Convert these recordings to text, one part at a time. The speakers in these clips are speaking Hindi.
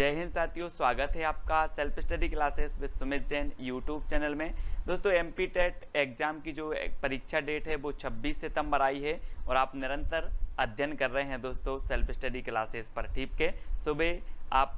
जय हिंद साथियों, स्वागत है आपका self study classes with Sumit Jain YouTube channel में। दोस्तों एमपी टेट एग्जाम की जो परीक्षा डेट है वो 26 सितंबर आई है और आप निरंतर अध्ययन कर रहे हैं दोस्तों सेल्फ स्टडी क्लासेस पर। ठीक है, सुबह आप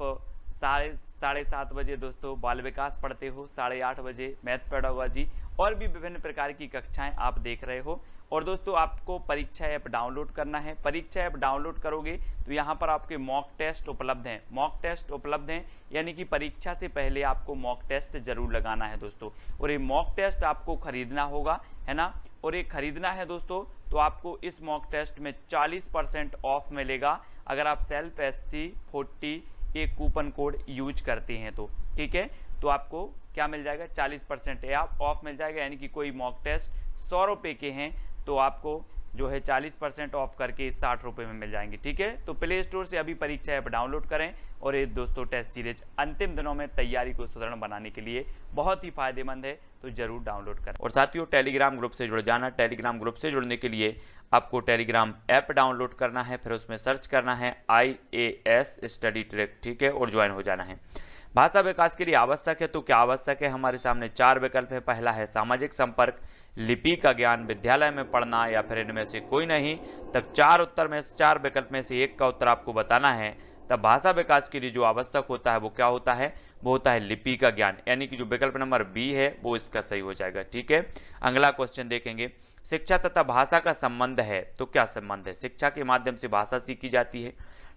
साढ़े 7 बजे दोस्तों बाल विकास पढ़ते हो, 8:30 बजे मैथ पेडागोजी और भी विभिन्न प्रकार की कक्षाएं आप देख रहे हो। और दोस्तों आपको परीक्षा ऐप डाउनलोड करना है। परीक्षा ऐप डाउनलोड करोगे तो यहाँ पर आपके मॉक टेस्ट उपलब्ध हैं। मॉक टेस्ट उपलब्ध हैं यानी कि परीक्षा से पहले आपको मॉक टेस्ट जरूर लगाना है दोस्तों। और ये मॉक टेस्ट आपको खरीदना होगा, है ना। और ये खरीदना है दोस्तों तो आपको इस मॉक टेस्ट में 40% ऑफ मिलेगा अगर आप सेल्फ SC40 एक कूपन कोड यूज करते हैं तो। ठीक है, तो आपको क्या मिल जाएगा, 40% ऑफ मिल जाएगा। यानी कि कोई मॉक टेस्ट 100 रुपये के हैं तो आपको जो है 40% ऑफ करके 60 रुपये में मिल जाएंगे। ठीक है, तो प्ले स्टोर से अभी परीक्षा ऐप डाउनलोड करें और ये दोस्तों टेस्ट सीरीज अंतिम दिनों में तैयारी को सुदृढ़ बनाने के लिए बहुत ही फायदेमंद है, तो जरूर डाउनलोड करें। और साथियों टेलीग्राम ग्रुप से जुड़ जाना। टेलीग्राम ग्रुप से जुड़ने के लिए आपको टेलीग्राम ऐप डाउनलोड करना है, फिर उसमें सर्च करना है IAS स्टडी ट्रैक। ठीक है, और ज्वाइन हो जाना है। भाषा विकास के लिए आवश्यक है, तो क्या आवश्यक है, हमारे सामने 4 विकल्प है। पहला है सामाजिक संपर्क, लिपि का ज्ञान, विद्यालय में पढ़ना या फिर इनमें से कोई नहीं। तब 4 विकल्प में से एक का उत्तर आपको बताना है। तब भाषा विकास के लिए जो आवश्यक होता है वो क्या होता है, वो होता है लिपि का ज्ञान, यानी कि जो विकल्प नंबर B है वो इसका सही हो जाएगा। ठीक है, अगला क्वेश्चन देखेंगे। शिक्षा तथा भाषा का संबंध है, तो क्या संबंध है। शिक्षा के माध्यम से भाषा सीखी जाती है।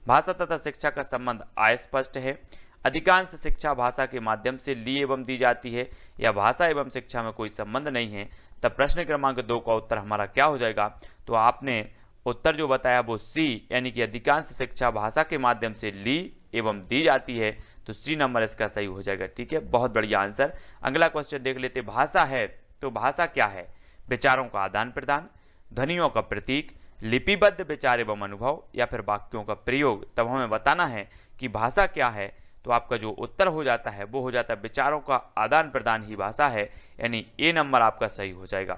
भाषा तथा शिक्षा का संबंध अस्पष्ट है। अधिकांश शिक्षा भाषा के माध्यम से ली एवं दी जाती है, या भाषा एवं शिक्षा में कोई संबंध नहीं है। तब प्रश्न क्रमांक 2 का उत्तर हमारा क्या हो जाएगा, तो आपने उत्तर जो बताया वो C, यानी कि अधिकांश शिक्षा भाषा के माध्यम से ली एवं दी जाती है, तो C नंबर इसका सही हो जाएगा। ठीक है, बहुत बढ़िया आंसर। अगला क्वेश्चन देख लेते। भाषा है तो भाषा क्या है, विचारों का आदान प्रदान, ध्वनियों का प्रतीक, लिपिबद्ध विचार एवं अनुभव, या फिर वाक्यों का प्रयोग। तब हमें बताना है कि भाषा क्या है, तो आपका जो उत्तर हो जाता है वो हो जाता है विचारों का आदान प्रदान ही भाषा है, यानी A नंबर आपका सही हो जाएगा।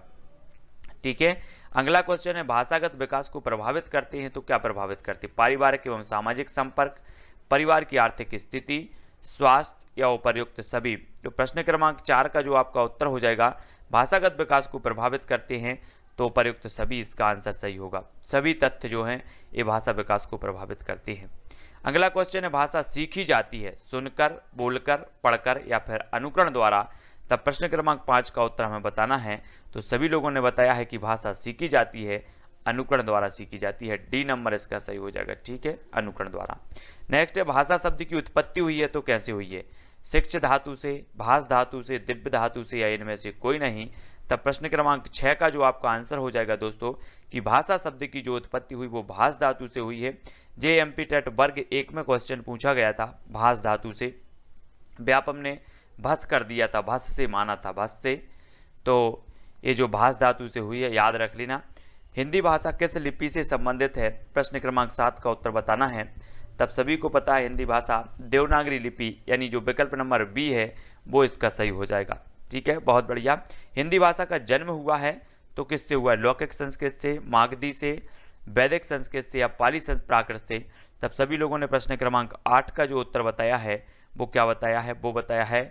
ठीक है, अगला क्वेश्चन है भाषागत विकास को प्रभावित करते हैं, तो क्या प्रभावित करते हैं। पारिवारिक एवं सामाजिक संपर्क, परिवार की आर्थिक स्थिति, स्वास्थ्य या उपर्युक्त सभी। तो प्रश्न क्रमांक 4 का जो आपका उत्तर हो जाएगा भाषागत विकास को प्रभावित करते हैं, तो उपर्युक्त सभी इसका आंसर सही होगा। सभी तथ्य जो हैं ये भाषा विकास को प्रभावित करते हैं। अगला क्वेश्चन है भाषा सीखी जाती है सुनकर, बोलकर, पढ़कर या फिर अनुकरण द्वारा। तब प्रश्न क्रमांक 5 का उत्तर हमें बताना है। तो सभी लोगों ने बताया है कि भाषा सीखी जाती है अनुकरण द्वारा सीखी जाती है। D नंबर इसका सही हो जाएगा। ठीक है, अनुकरण द्वारा। नेक्स्ट है भाषा शब्द की उत्पत्ति हुई है, तो कैसे हुई है। शिक्ष धातु से, भाष धातु से, दिव्य धातु से, या इनमें से कोई नहीं। तब प्रश्न क्रमांक 6 का जो आपका आंसर हो जाएगा दोस्तों कि भाषा शब्द की जो उत्पत्ति हुई वो भाष धातु से हुई है। JMP टेट वर्ग 1 में क्वेश्चन पूछा गया था भाष धातु से। व्यापम ने भस कर दिया था, भस से माना था, भस से। तो ये जो भाष धातु से हुई है याद रख लेना। हिंदी भाषा किस लिपि से संबंधित है, प्रश्न क्रमांक 7 का उत्तर बताना है। तब सभी को पता है हिंदी भाषा देवनागरी लिपि, यानी जो विकल्प नंबर B है वो इसका सही हो जाएगा। ठीक है, बहुत बढ़िया। हिंदी भाषा का जन्म हुआ है तो किससे हुआ है, लौकिक संस्कृत से, मागधी से, वैदिक संस्कृत से, या पाली प्राकृत से। तब सभी लोगों ने प्रश्न क्रमांक 8 का जो उत्तर बताया है वो क्या बताया है, वो बताया है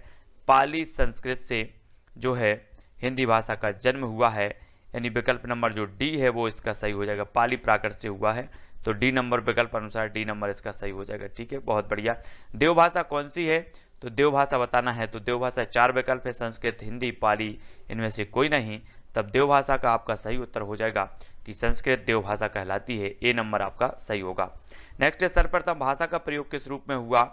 पाली संस्कृत से जो है हिंदी भाषा का जन्म हुआ है, यानी विकल्प नंबर जो D है वो इसका सही हो जाएगा। पाली प्राकृत से हुआ है, तो D नंबर विकल्प अनुसार D नंबर इसका सही हो जाएगा। ठीक है, बहुत बढ़िया। देवभाषा कौन सी है, तो देवभाषा बताना है। तो देवभाषा 4 विकल्प है, संस्कृत, हिंदी, पाली, इनमें से कोई नहीं। तब देवभाषा का आपका सही उत्तर हो जाएगा कि संस्कृत देवभाषा कहलाती है। A नंबर आपका सही होगा। नेक्स्ट है सर्वप्रथम भाषा का प्रयोग किस रूप में हुआ,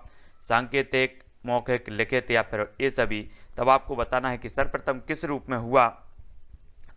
सांकेतिक, मौखिक, लिखित, या फिर ये सभी। तब आपको बताना है कि सर्वप्रथम किस रूप में हुआ।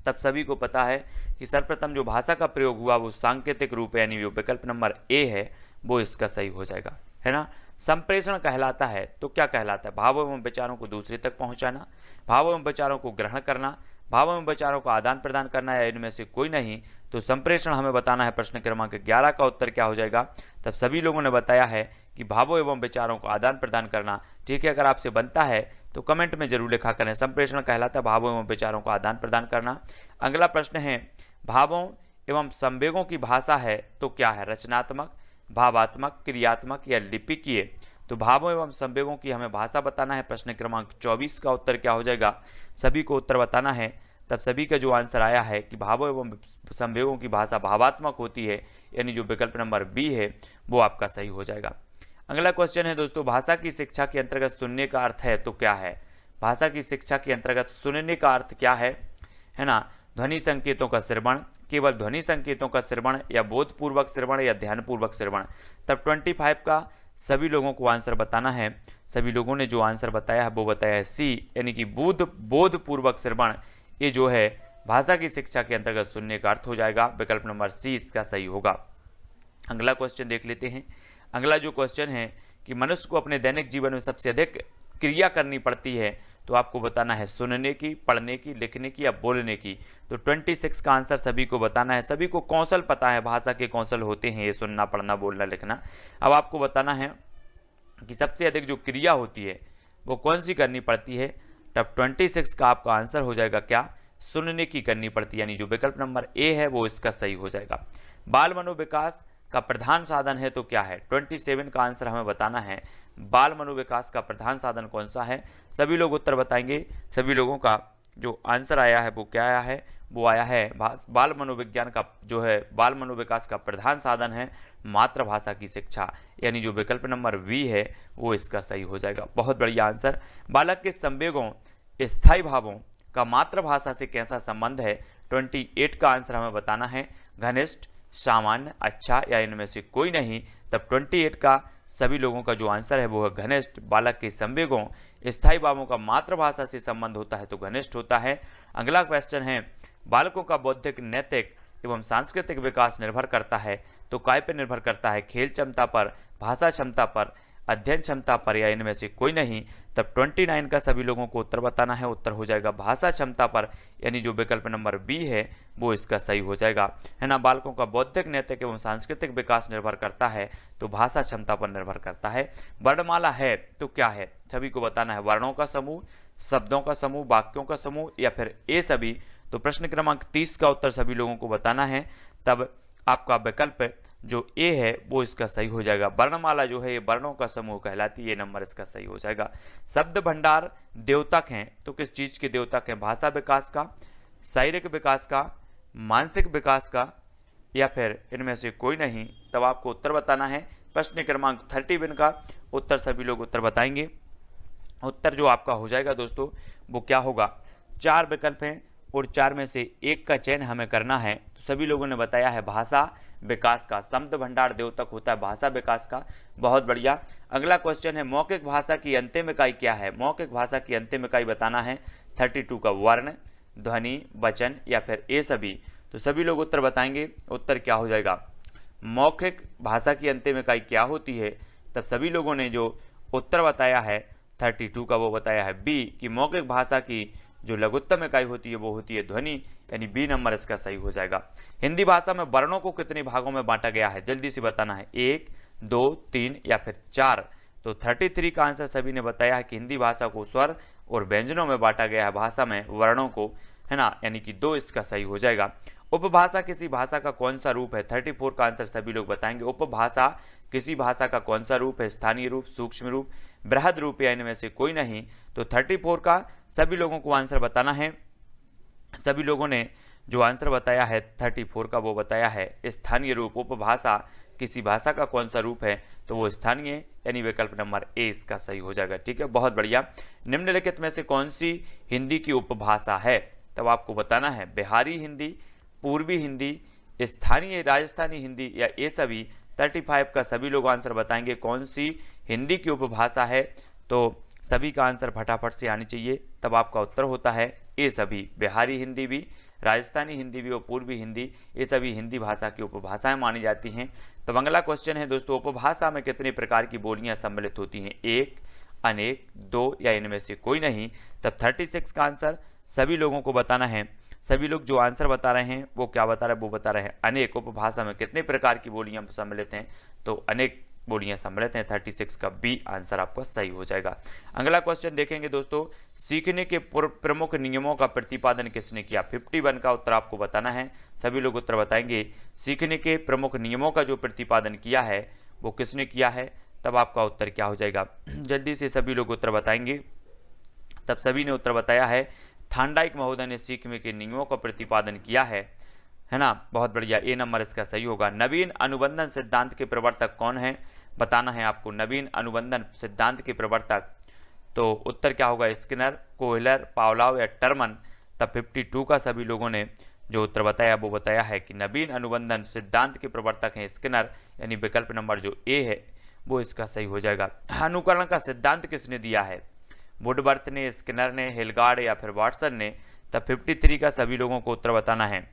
तब सभी को पता है कि सर्वप्रथम जो भाषा का प्रयोग हुआ वो सांकेतिक रूप है, यानी जो विकल्प नंबर A है वो इसका सही हो जाएगा, है ना। संप्रेषण कहलाता है, तो क्या कहलाता है, भाव एवं विचारों को दूसरे तक पहुंचाना, भाव एवं विचारों को ग्रहण करना, भाव एवं विचारों का आदान प्रदान करना, या इनमें से कोई नहीं। तो संप्रेषण हमें बताना है। प्रश्न क्रमांक 11 का उत्तर क्या हो जाएगा, तब सभी लोगों ने बताया है कि भावों एवं विचारों को आदान प्रदान करना। ठीक है, अगर आपसे बनता है तो कमेंट में जरूर लिखा करें, संप्रेषण कहलाता है भावों एवं विचारों का आदान प्रदान करना। अगला प्रश्न है भावों एवं संवेगों की भाषा है तो क्या है, रचनात्मक, भावात्मक, क्रियात्मक या लिपिकीय। तो भावों एवं संवेगों की हमें भाषा बताना है। प्रश्न क्रमांक 24 का उत्तर क्या हो जाएगा, सभी को उत्तर बताना है। तब सभी का जो आंसर आया है कि भावों एवं संवेगों की भाषा भावात्मक होती है, यानी जो विकल्प नंबर बी है वो आपका सही हो जाएगा। अगला क्वेश्चन है दोस्तों, भाषा की शिक्षा के अंतर्गत सुनने का अर्थ है तो क्या है। भाषा की शिक्षा के अंतर्गत सुनने का अर्थ क्या है ना, ध्वनि संकेतों का श्रवण, केवल ध्वनि संकेतों का श्रवण, या बोधपूर्वक श्रवण, या ध्यानपूर्वक श्रवण। तब 25 का सभी लोगों को आंसर बताना है। सभी लोगों ने जो आंसर बताया है वो बताया है सी, यानी कि बोधपूर्वक श्रवण, ये जो है भाषा की शिक्षा के अंतर्गत सुनने का अर्थ हो जाएगा। विकल्प नंबर सी इसका सही होगा। अगला क्वेश्चन देख लेते हैं। अगला जो क्वेश्चन है कि मनुष्य को अपने दैनिक जीवन में सबसे अधिक क्रिया करनी पड़ती है, तो आपको बताना है सुनने की, पढ़ने की, लिखने की या बोलने की। तो 26 का आंसर सभी को बताना है। सभी को कौशल पता है, भाषा के कौशल होते हैं ये सुनना, पढ़ना, बोलना, लिखना। अब आपको बताना है कि सबसे अधिक जो क्रिया होती है वो कौन सी करनी पड़ती है। तब 26 का आपका आंसर हो जाएगा क्या, सुनने की करनी पड़ती है, यानी जो विकल्प नंबर ए है वो इसका सही हो जाएगा। बाल मनोविकास का प्रधान साधन है तो क्या है। 27 का आंसर हमें बताना है, बाल मनोविकास का प्रधान साधन कौन सा है। सभी लोग उत्तर बताएंगे। सभी लोगों का जो आंसर आया है वो क्या आया है, वो आया है बाल मनोविज्ञान का जो है बाल मनोविकास का प्रधान साधन है मातृभाषा की शिक्षा, यानी जो विकल्प नंबर बी है वो इसका सही हो जाएगा। बहुत बढ़िया आंसर। बालक के संवेगों, स्थायी भावों का मातृभाषा से कैसा संबंध है। 28 का आंसर हमें बताना है, घनिष्ठ, सामान्य, अच्छा या इनमें से कोई नहीं। तब 28 का सभी लोगों का जो आंसर है वो है घनिष्ठ। बालक के संवेगों, स्थायी भावों का मातृभाषा से संबंध होता है तो घनिष्ठ होता है। अगला क्वेश्चन है, बालकों का बौद्धिक, नैतिक एवं सांस्कृतिक विकास निर्भर करता है तो काय पर निर्भर करता है। खेल क्षमता पर, भाषा क्षमता पर, अध्ययन क्षमता पर या इनमें से कोई नहीं। तब 29 का सभी लोगों को उत्तर बताना है। उत्तर हो जाएगा भाषा क्षमता पर, यानी जो विकल्प नंबर बी है वो इसका सही हो जाएगा, है ना। बालकों का बौद्धिक, नैतिक एवं सांस्कृतिक विकास निर्भर करता है तो भाषा क्षमता पर निर्भर करता है। वर्णमाला है तो क्या है, सभी को बताना है। वर्णों का समूह, शब्दों का समूह, वाक्यों का समूह या फिर ए सभी। तो प्रश्न क्रमांक 30 का उत्तर सभी लोगों को बताना है। तब आपका विकल्प जो ए है वो इसका सही हो जाएगा। वर्णमाला जो है ये वर्णों का समूह कहलाती है, ये नंबर इसका सही हो जाएगा। शब्द भंडार द्योतक हैं तो किस चीज के द्योतक हैं, भाषा विकास का, शारीरिक विकास का, मानसिक विकास का या फिर इनमें से कोई नहीं। तब आपको उत्तर बताना है। प्रश्न क्रमांक 31 का उत्तर सभी लोग उत्तर बताएंगे। उत्तर जो आपका हो जाएगा दोस्तों वो क्या होगा, 4 विकल्प हैं और 4 में से एक का चयन हमें करना है। तो सभी लोगों ने बताया है भाषा विकास का, शब्द भंडार द्योतक होता है भाषा विकास का। बहुत बढ़िया। अगला क्वेश्चन है, मौखिक भाषा की अंतिम इकाई क्या है। मौखिक भाषा की अंतिम इकाई बताना है। 32 का वर्ण, ध्वनि, वचन या फिर ए सभी। तो सभी लोग उत्तर बताएंगे। उत्तर क्या हो जाएगा, मौखिक भाषा की अंतिम इकाई क्या होती है। तब सभी लोगों ने जो उत्तर बताया है 32 का वो बताया है बी, कि मौखिक भाषा की जो लघुत्तम इकाई होती है वो होती है ध्वनि, यानी बी नंबर इसका सही हो जाएगा। हिंदी भाषा में वर्णों को कितने भागों में बांटा गया है, जल्दी से बताना है, 1, 2, 3 या फिर 4। तो 33 का आंसर सभी ने बताया है कि हिंदी भाषा को स्वर और व्यंजनों में बांटा गया है, भाषा में वर्णों को, है ना, यानी कि 2 इसका सही हो जाएगा। उपभाषा किसी भाषा का कौन सा रूप है। 34 का आंसर सभी लोग बताएंगे। उपभाषा किसी भाषा का कौन सा रूप है, स्थानीय रूप, सूक्ष्म रूप, बृहद रूप या इनमें से कोई नहीं। तो 34 का सभी लोगों को आंसर बताना है। सभी लोगों ने जो आंसर बताया है 34 का वो बताया है स्थानीय रूप। उपभाषा किसी भाषा का कौन सा रूप है तो वो स्थानीय, यानी विकल्प नंबर ए इसका सही हो जाएगा। ठीक है, बहुत बढ़िया। निम्नलिखित में से कौन सी हिंदी की उपभाषा है, तब आपको बताना है बिहारी हिंदी, पूर्वी हिंदी, स्थानीय राजस्थानी हिंदी या ये सभी। 35 का सभी लोग आंसर बताएंगे कौन सी हिंदी की उपभाषा है। तो सभी का आंसर फटाफट से आनी चाहिए। तब आपका उत्तर होता है ये सभी, बिहारी हिंदी भी, राजस्थानी हिंदी भी और पूर्वी हिंदी, ये सभी हिंदी भाषा की उपभाषाएं मानी जाती हैं। तब अगला क्वेश्चन है दोस्तों, उपभाषा में कितने प्रकार की बोलियां सम्मिलित होती हैं, 1, अनेक, 2 या इनमें से कोई नहीं। तब 36 का आंसर सभी लोगों को बताना है। सभी लोग जो आंसर बता रहे हैं वो क्या बता रहे हैं, वो बता रहे हैं अनेक। उपभाषा में कितने प्रकार की बोलियां सम्मिलित हैं, तो अनेक बोलियां सम्मिलित हैं। 36 का बी आंसर आपका सही हो जाएगा। अगला क्वेश्चन देखेंगे दोस्तों, सीखने के प्रमुख नियमों का प्रतिपादन किसने किया। 51 का उत्तर आपको बताना है। सभी लोग उत्तर बताएंगे। सीखने के प्रमुख नियमों का जो प्रतिपादन किया है वो किसने किया है। तब आपका उत्तर क्या हो जाएगा, जल्दी से सभी लोग उत्तर बताएंगे। तब सभी ने उत्तर बताया है थांडाइक महोदय ने सीखने के नियमों का प्रतिपादन किया है ना, बहुत बढ़िया, ए नंबर इसका सही होगा। नवीन अनुबंधन सिद्धांत के प्रवर्तक कौन है, बताना है आपको, नवीन अनुबंधन सिद्धांत के प्रवर्तक। तो उत्तर क्या होगा, स्किनर, कोहलर, पावलोव या टर्मन। तब 52 का सभी लोगों ने जो उत्तर बताया वो बताया है कि नवीन अनुबंधन सिद्धांत के प्रवर्तक हैं स्किनर, यानी विकल्प नंबर जो ए है वो इसका सही हो जाएगा। अनुकरण का सिद्धांत किसने दिया है, वुडवर्थ ने, स्किनर ने, हिलगार्ड या फिर वाटसन ने। तब 53 का सभी लोगों को उत्तर बताना है,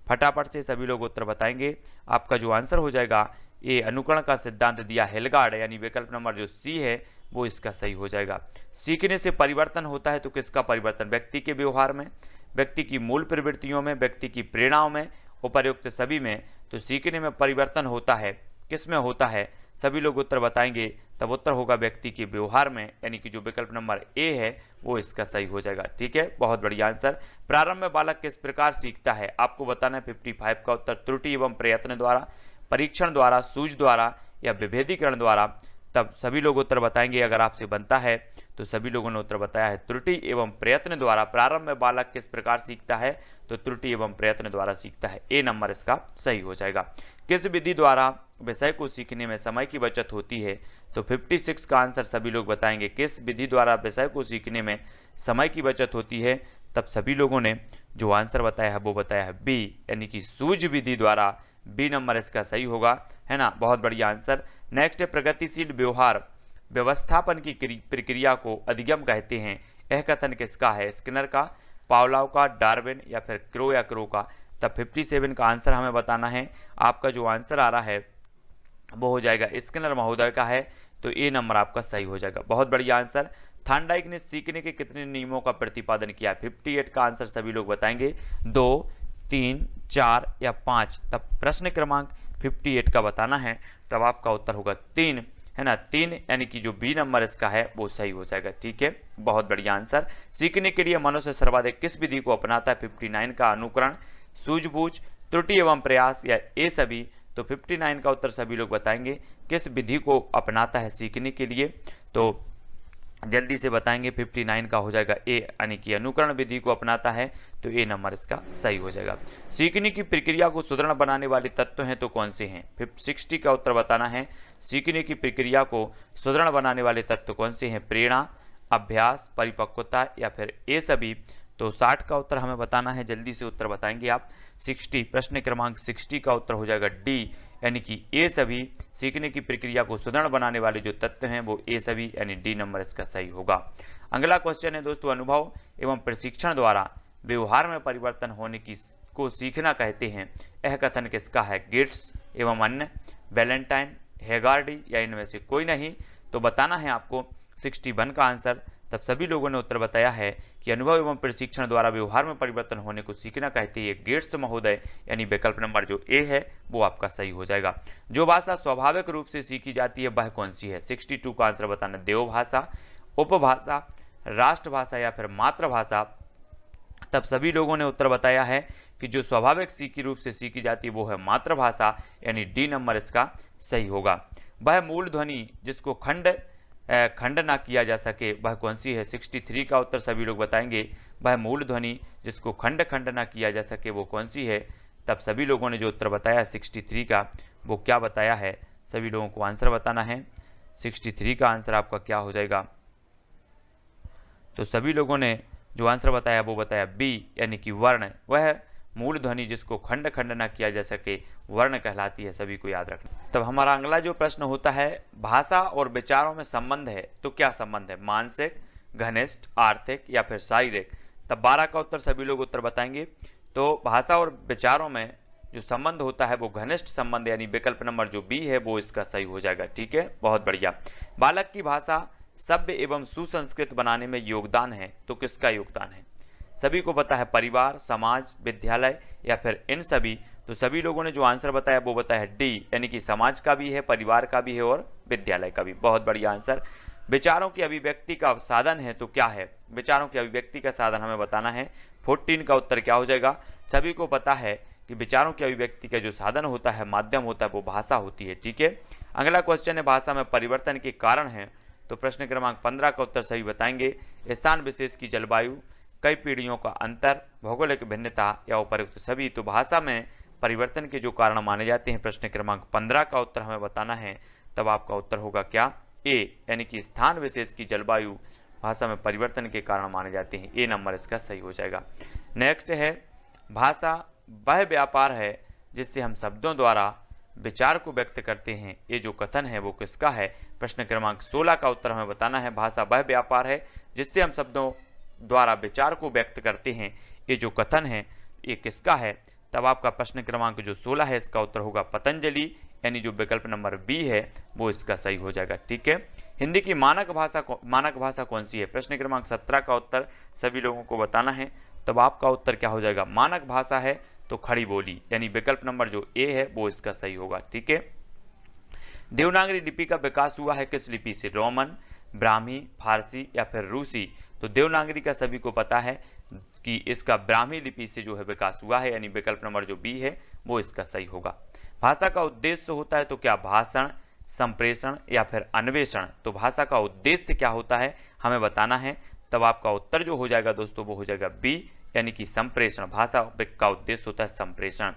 फटाफट से सभी लोग उत्तर बताएंगे। आपका जो आंसर हो जाएगा ये अनुकरण का सिद्धांत दिया हिलगार्ड, यानी विकल्प नंबर जो सी है वो इसका सही हो जाएगा। सीखने से परिवर्तन होता है तो किसका परिवर्तन, व्यक्ति के व्यवहार में, व्यक्ति की मूल प्रवृत्तियों में, व्यक्ति की प्रेरणाओं में, उपर्युक्त सभी में। तो सीखने में परिवर्तन होता है, किस में होता है, सभी लोग उत्तर बताएंगे। तब उत्तर होगा व्यक्ति के व्यवहार में, यानी कि जो विकल्प नंबर ए है वो इसका सही हो जाएगा। ठीक है, बहुत बढ़िया आंसर। प्रारंभ में बालक किस प्रकार सीखता है, आपको बताना है 55 का उत्तर, त्रुटि एवं प्रयत्न द्वारा, परीक्षण द्वारा, सूझ द्वारा या विभेदीकरण द्वारा। तब सभी लोग उत्तर बताएंगे, अगर आपसे बनता है तो सभी लोगों ने उत्तर बताया है त्रुटि एवं प्रयत्न द्वारा। प्रारंभ में बालक किस प्रकार सीखता है, तो त्रुटि एवं प्रयत्न द्वारा सीखता है, ए नंबर इसका सही हो जाएगा। किस विधि द्वारा विषय को सीखने में समय की बचत होती है, तो 56 का आंसर सभी लोग बताएंगे, किस विधि द्वारा विषय को सीखने में समय की बचत होती है। तब सभी लोगों ने जो आंसर बताया है वो बताया है बी, यानी कि सूझ विधि द्वारा, बी नंबर इसका सही होगा, है ना, बहुत बढ़िया आंसर। नेक्स्ट है प्रगतिशील व्यवहार व्यवस्थापन की प्रक्रिया को अधिगम कहते हैं, यह कथन किसका है, स्किनर का, पावलोव का, डार्विन या फिर क्रो या क्रो का। तब 57 का आंसर हमें बताना है, आपका जो आंसर आ रहा है वो हो जाएगा स्किनर महोदय का है, तो ए नंबर आपका सही हो जाएगा, बहुत बढ़िया आंसर। थांडाइक ने सीखने के कितने नियमों का प्रतिपादन किया, 58 का आंसर सभी लोग बताएंगे, 2, 3, 4 या 5। तब प्रश्न क्रमांक 58 का बताना है, तब आपका उत्तर होगा 3, है ना, 3, यानी कि जो बी नंबर इसका है वो सही हो जाएगा। ठीक है, बहुत बढ़िया आंसर। सीखने के लिए मनुष्य सर्वाधिक किस विधि को अपनाता है, 59 का अनुकरण, सूझबूझ, त्रुटि एवं प्रयास या ए सभी। तो 59 का उत्तर सभी लोग बताएंगे, किस विधि को अपनाता है सीखने के लिए, तो जल्दी से बताएंगे। 59 का हो जाएगा ए, यानी कि अनुकरण विधि को अपनाता है, तो ए नंबर इसका सही हो जाएगा। सीखने की प्रक्रिया को सुदृढ़ बनाने वाले तत्व हैं तो कौन से हैं, 60 का उत्तर बताना है, सीखने की प्रक्रिया को सुदृढ़ बनाने वाले तत्व कौन से हैं, प्रेरणा, अभ्यास, परिपक्वता या फिर ए सभी। तो 60 का उत्तर हमें बताना है, जल्दी से उत्तर बताएंगे आप। 60 प्रश्न क्रमांक 60 का उत्तर हो जाएगा डी, यानी कि ए सभी। सीखने की प्रक्रिया को सुदृढ़ बनाने वाले जो तत्व हैं वो ए सभी, यानी डी नंबर इसका सही होगा। अगला क्वेश्चन है दोस्तों, अनुभव एवं प्रशिक्षण द्वारा व्यवहार में परिवर्तन होने की को सीखना कहते हैं, यह कथन किसका है, गेट्स एवं अन्य, वैलेंटाइन, हेगार्डी या इनमें से कोई नहीं। तो बताना है आपको 61 का आंसर। तब सभी लोगों ने उत्तर बताया है कि अनुभव एवं प्रशिक्षण द्वारा व्यवहार में परिवर्तन होने को सीखना कहते हैं गेट्स महोदय, यानी विकल्प नंबर जो ए है वो आपका सही हो जाएगा। जो भाषा स्वाभाविक रूप से सीखी जाती है वह कौन सी है, 62 का आंसर बताना, देवभाषा, उपभाषा, राष्ट्रभाषा या फिर मातृभाषा। तब सभी लोगों ने उत्तर बताया है कि जो स्वाभाविक सीखी रूप से सीखी जाती है वो है मातृभाषा, यानी डी नंबर इसका सही होगा। वह मूल ध्वनि जिसको खंड ना किया जा सके वह कौन सी है, 63 का उत्तर सभी लोग बताएंगे, वह मूल ध्वनि जिसको खंड ना किया जा सके वो कौन सी है। तब सभी लोगों ने जो उत्तर बताया 63 का वो क्या बताया है, सभी लोगों को आंसर बताना है। 63 का आंसर आपका क्या हो जाएगा, तो सभी लोगों ने जो आंसर बताया वो बताया बी, यानी कि वर्ण, वह मूल ध्वनि जिसको खंड ना किया जा सके वर्ण कहलाती है, सभी को याद रखना। तब हमारा अगला जो प्रश्न होता है, भाषा और विचारों में संबंध है तो क्या संबंध है, मानसिक, घनिष्ठ, आर्थिक या फिर शारीरिक। तब 12 का उत्तर सभी लोग उत्तर बताएंगे। तो भाषा और विचारों में जो संबंध होता है वो घनिष्ठ संबंध, यानी विकल्प नंबर जो बी है वो इसका सही हो जाएगा। ठीक है, बहुत बढ़िया। बालक की भाषा सभ्य एवं सुसंस्कृत बनाने में योगदान है तो किसका योगदान है, सभी को पता है, परिवार, समाज, विद्यालय या फिर इन सभी। तो सभी लोगों ने जो आंसर बताया वो बताया है डी, यानी कि समाज का भी है, परिवार का भी है और विद्यालय का भी, बहुत बढ़िया आंसर। विचारों की अभिव्यक्ति का साधन है तो क्या है, विचारों की अभिव्यक्ति का साधन हमें बताना है। 14 का उत्तर क्या हो जाएगा, सभी को पता है कि विचारों की अभिव्यक्ति का जो साधन होता है, माध्यम होता है, वो भाषा होती है। ठीक है, अगला क्वेश्चन है भाषा में परिवर्तन के कारण है। तो प्रश्न क्रमांक 15 का उत्तर सही बताएंगे। स्थान विशेष की जलवायु, कई पीढ़ियों का अंतर, भौगोलिक भिन्नता या उपयुक्त सभी। तो भाषा में परिवर्तन के जो कारण माने जाते हैं, प्रश्न क्रमांक 15 का उत्तर हमें बताना है। तब आपका उत्तर होगा क्या? ए, यानी कि स्थान विशेष की जलवायु भाषा में परिवर्तन के कारण माने जाते हैं। ए नंबर इसका सही हो जाएगा। नेक्स्ट है भाषा वह व्यापार है जिससे हम शब्दों द्वारा विचार को व्यक्त करते हैं। ये जो कथन है वो किसका है? प्रश्न क्रमांक 16 का उत्तर हमें बताना है। भाषा वह व्यापार है जिससे हम शब्दों द्वारा विचार को व्यक्त करते हैं। ये जो कथन है ये किसका है? तब आपका प्रश्न क्रमांक जो 16 है इसका उत्तर होगा पतंजलि, यानी जो विकल्प नंबर बी है वो इसका सही हो जाएगा। ठीक है, हिंदी की मानक भाषा कौन सी है? प्रश्न क्रमांक 17 का उत्तर सभी लोगों को बताना है। तब आपका उत्तर क्या हो जाएगा? मानक भाषा है तो खड़ी बोली, यानी विकल्प नंबर जो ए है वो इसका सही होगा। ठीक है, देवनागरी लिपि का विकास हुआ है किस लिपि से? रोमन, ब्राह्मी, फारसी या फिर रूसी। तो देवनागरी का सभी को पता है कि इसका ब्राह्मी लिपि से जो है विकास हुआ है, यानी विकल्प नंबर जो बी है वो इसका सही होगा। भाषा का उद्देश्य होता है तो क्या? भाषण, संप्रेषण या फिर अन्वेषण। तो भाषा का उद्देश्य क्या होता है हमें बताना है। तब आपका उत्तर जो हो जाएगा दोस्तों वो हो जाएगा बी, यानी कि संप्रेषण। भाषा का उद्देश्य होता है संप्रेषण।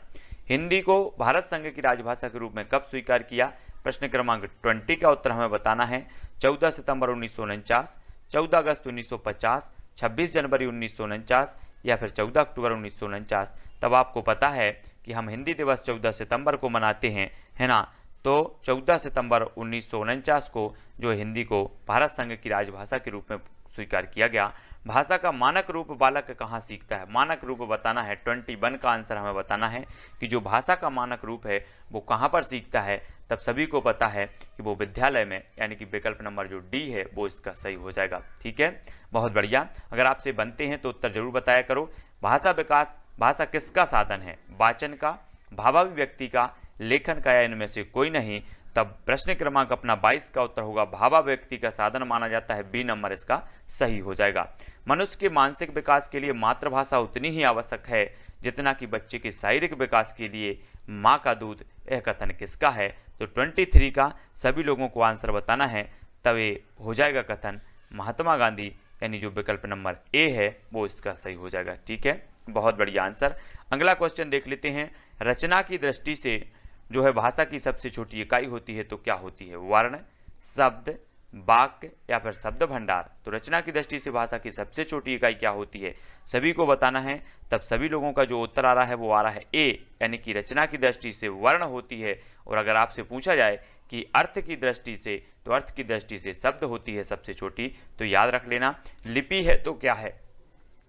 हिंदी को भारत संघ की राजभाषा के रूप में कब स्वीकार किया? प्रश्न क्रमांक 20 का उत्तर हमें बताना है। 14 सितंबर 1949, 14 अगस्त 1950, 26 जनवरी 1949 या फिर 14 अक्टूबर 1949। तब आपको पता है कि हम हिंदी दिवस 14 सितंबर को मनाते हैं, है ना। तो 14 सितंबर 1949 को जो हिंदी को भारत संघ की राजभाषा के रूप में स्वीकार किया गया। भाषा का मानक रूप बालक कहाँ सीखता है? मानक रूप बताना है। 21 का आंसर हमें बताना है कि जो भाषा का मानक रूप है वो कहाँ पर सीखता है। तब सभी को पता है कि वो विद्यालय में, यानी कि विकल्प नंबर जो डी है वो इसका सही हो जाएगा। ठीक है, बहुत बढ़िया। अगर आपसे बनते हैं तो उत्तर जरूर बताया करो। भाषा विकास, भाषा किसका साधन है? वाचन का, भावाभिव्यक्ति का, लेखन का या इनमें से कोई नहीं। तब प्रश्न क्रमांक अपना 22 का उत्तर होगा भावाभिव्यक्ति का साधन माना जाता है। बी नंबर इसका सही हो जाएगा। मनुष्य के मानसिक विकास के लिए मातृभाषा उतनी ही आवश्यक है जितना कि बच्चे के शारीरिक विकास के लिए माँ का दूध। यह कथन किसका है? तो 23 का सभी लोगों को आंसर बताना है। तब ये हो जाएगा कथन महात्मा गांधी, यानी जो विकल्प नंबर ए है वो इसका सही हो जाएगा। ठीक है, बहुत बढ़िया आंसर। अगला क्वेश्चन देख लेते हैं। रचना की दृष्टि से जो है भाषा की सबसे छोटी इकाई होती है तो क्या होती है? वर्ण, शब्द, वाक्य या फिर शब्द भंडार। तो रचना की दृष्टि से भाषा की सबसे छोटी इकाई क्या होती है सभी को बताना है। तब सभी लोगों का जो उत्तर आ रहा है वो आ रहा है ए, यानी कि रचना की दृष्टि से वर्ण होती है। और अगर आपसे पूछा जाए कि अर्थ की दृष्टि से, तो अर्थ की दृष्टि से शब्द होती है सबसे छोटी। तो याद रख लेना। लिपि है तो क्या है?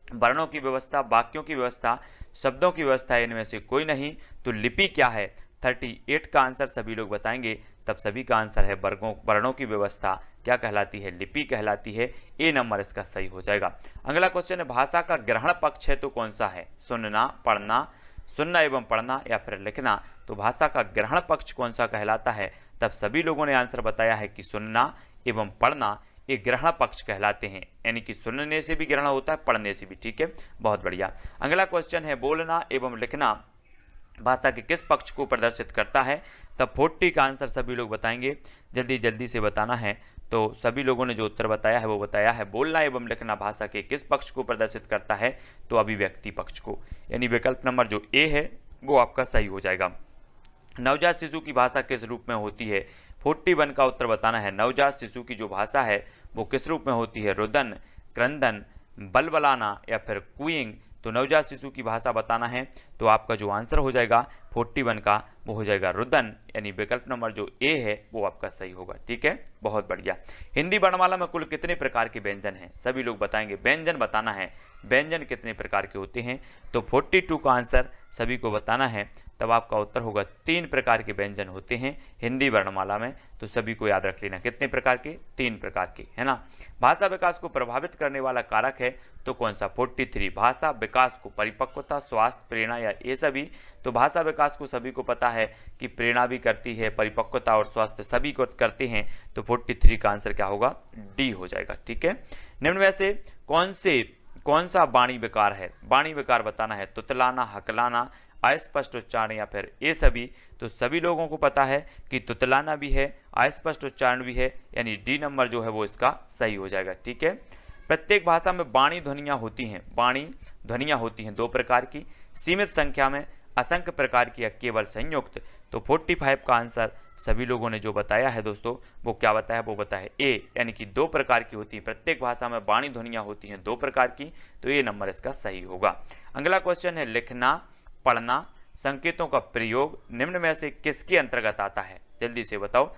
वर्णों की व्यवस्था, वाक्यों की व्यवस्था, शब्दों की व्यवस्था, इनमें से कोई नहीं। तो लिपि क्या है? 38 का आंसर सभी लोग बताएंगे। तब सभी का आंसर है वर्णों की व्यवस्था क्या कहलाती है? लिपि कहलाती है। ए नंबर इसका सही हो जाएगा। अगला क्वेश्चन है भाषा का ग्रहण पक्ष है तो कौन सा है? सुनना, पढ़ना, सुनना एवं पढ़ना या फिर लिखना। तो भाषा का ग्रहण पक्ष कौन सा कहलाता है? तब सभी लोगों ने आंसर बताया है कि सुनना एवं पढ़ना ये ग्रहण पक्ष कहलाते हैं, यानी कि सुनने से भी ग्रहण होता है, पढ़ने से भी। ठीक है, बहुत बढ़िया। अगला क्वेश्चन है बोलना एवं लिखना भाषा के किस पक्ष को प्रदर्शित करता है? तब 40 का आंसर सभी लोग बताएंगे। जल्दी जल्दी से बताना है। तो सभी लोगों ने जो उत्तर बताया है वो बताया है बोलना एवं लिखना भाषा के किस पक्ष को प्रदर्शित करता है? तो अभिव्यक्ति पक्ष को, यानी विकल्प नंबर जो ए है वो आपका सही हो जाएगा। नवजात शिशु की भाषा किस रूप में होती है? 41 का उत्तर बताना है। नवजात शिशु की जो भाषा है वो किस रूप में होती है? रुदन, क्रंदन, बलबलाना या फिर कुइंग। तो नवजात शिशु की भाषा बताना है। तो आपका जो आंसर हो जाएगा 41 का वो हो जाएगा रुदन, यानी विकल्प नंबर जो ए है वो आपका सही होगा। ठीक है, बहुत बढ़िया। हिंदी वर्णमाला में कुल कितने प्रकार के व्यंजन हैं? सभी लोग बताएंगे। व्यंजन बताना है, व्यंजन कितने प्रकार के होते हैं? तो 42 का आंसर सभी को बताना है। तब आपका उत्तर होगा 3 प्रकार के व्यंजन होते हैं हिंदी वर्णमाला में। तो सभी को याद रख लेना कितने प्रकार के? 3 प्रकार के, है ना। भाषा विकास को प्रभावित करने वाला कारक है तो कौन सा? 43 भाषा विकास को परिपक्वता, स्वास्थ्य, प्रेरणा या ये सभी। तो भाषा विकास को सभी को पता है कि प्रेरणा भी करती है, परिपक्वता और स्वास्थ्य सभी को करते हैं। तो 43 का आंसर क्या होगा? डी हो जाएगा। ठीक है, निम्न में से कौन सा वाणी विकार है? वाणी विकार बताना है। तुतलाना, हकलाना, अस्पष्ट उच्चारण या फिर ए सभी, तो सभी लोगों को पता है कि तुतलाना भी है, अस्पष्ट उच्चारण भी है, यानी डी नंबर जो है वो इसका सही हो जाएगा। ठीक है। प्रत्येक भाषा में वाणी ध्वनियां होती हैं, वाणी ध्वनियां होती हैं 2 प्रकार की, सीमित संख्या में, असंख्य प्रकार की या केवल संयुक्त। तो 45 का आंसर सभी लोगों ने जो बताया है दोस्तों वो क्या बताया, वो बताया ए, यानी कि 2 प्रकार की होती है, प्रत्येक भाषा में वाणी ध्वनियां होती हैं 2 प्रकार की, तो ये नंबर इसका सही होगा। अगला क्वेश्चन है लिखना पढ़ना संकेतों का प्रयोग निम्न में से किसके अंतर्गत आता है, जल्दी से बताओ।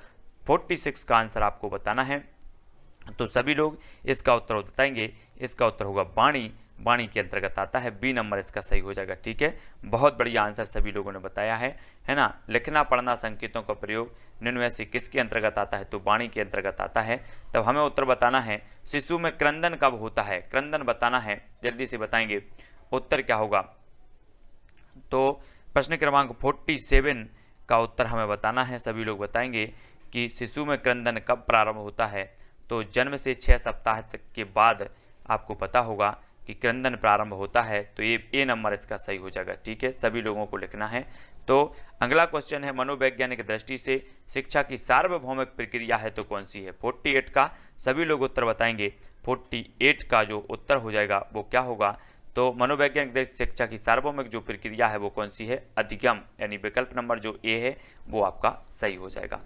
46 का आंसर आपको बताना है, तो सभी लोग इसका उत्तर बताएंगे, इसका उत्तर होगा वाणी, वाणी के अंतर्गत आता है, बी नंबर इसका सही हो जाएगा। ठीक है, बहुत बढ़िया आंसर सभी लोगों ने बताया है ना। लिखना पढ़ना संकेतों का प्रयोग निम्न में से किसके अंतर्गत आता है, तो वाणी के अंतर्गत आता है। तब हमें उत्तर बताना है शिशु में क्रंदन कब होता है, क्रंदन बताना है, जल्दी से बताएंगे उत्तर क्या होगा। तो प्रश्न क्रमांक 47 का उत्तर हमें बताना है, सभी लोग बताएंगे कि शिशु में क्रंदन कब प्रारंभ होता है, तो जन्म से 6 सप्ताह तक के बाद आपको पता होगा कि क्रंदन प्रारंभ होता है, तो ये ए नंबर इसका सही हो जाएगा। ठीक है, सभी लोगों को लिखना है। तो अगला क्वेश्चन है मनोवैज्ञानिक दृष्टि से शिक्षा की सार्वभौमिक प्रक्रिया है तो कौन सी है। 48 का सभी लोग उत्तर बताएंगे, 48 का जो उत्तर हो जाएगा वो क्या होगा, तो मनोवैज्ञानिक दृष्टि से शिक्षा की सार्वभौमिक जो प्रक्रिया है वो कौन सी है, अधिगम, यानी विकल्प नंबर जो ए है वो आपका सही हो जाएगा।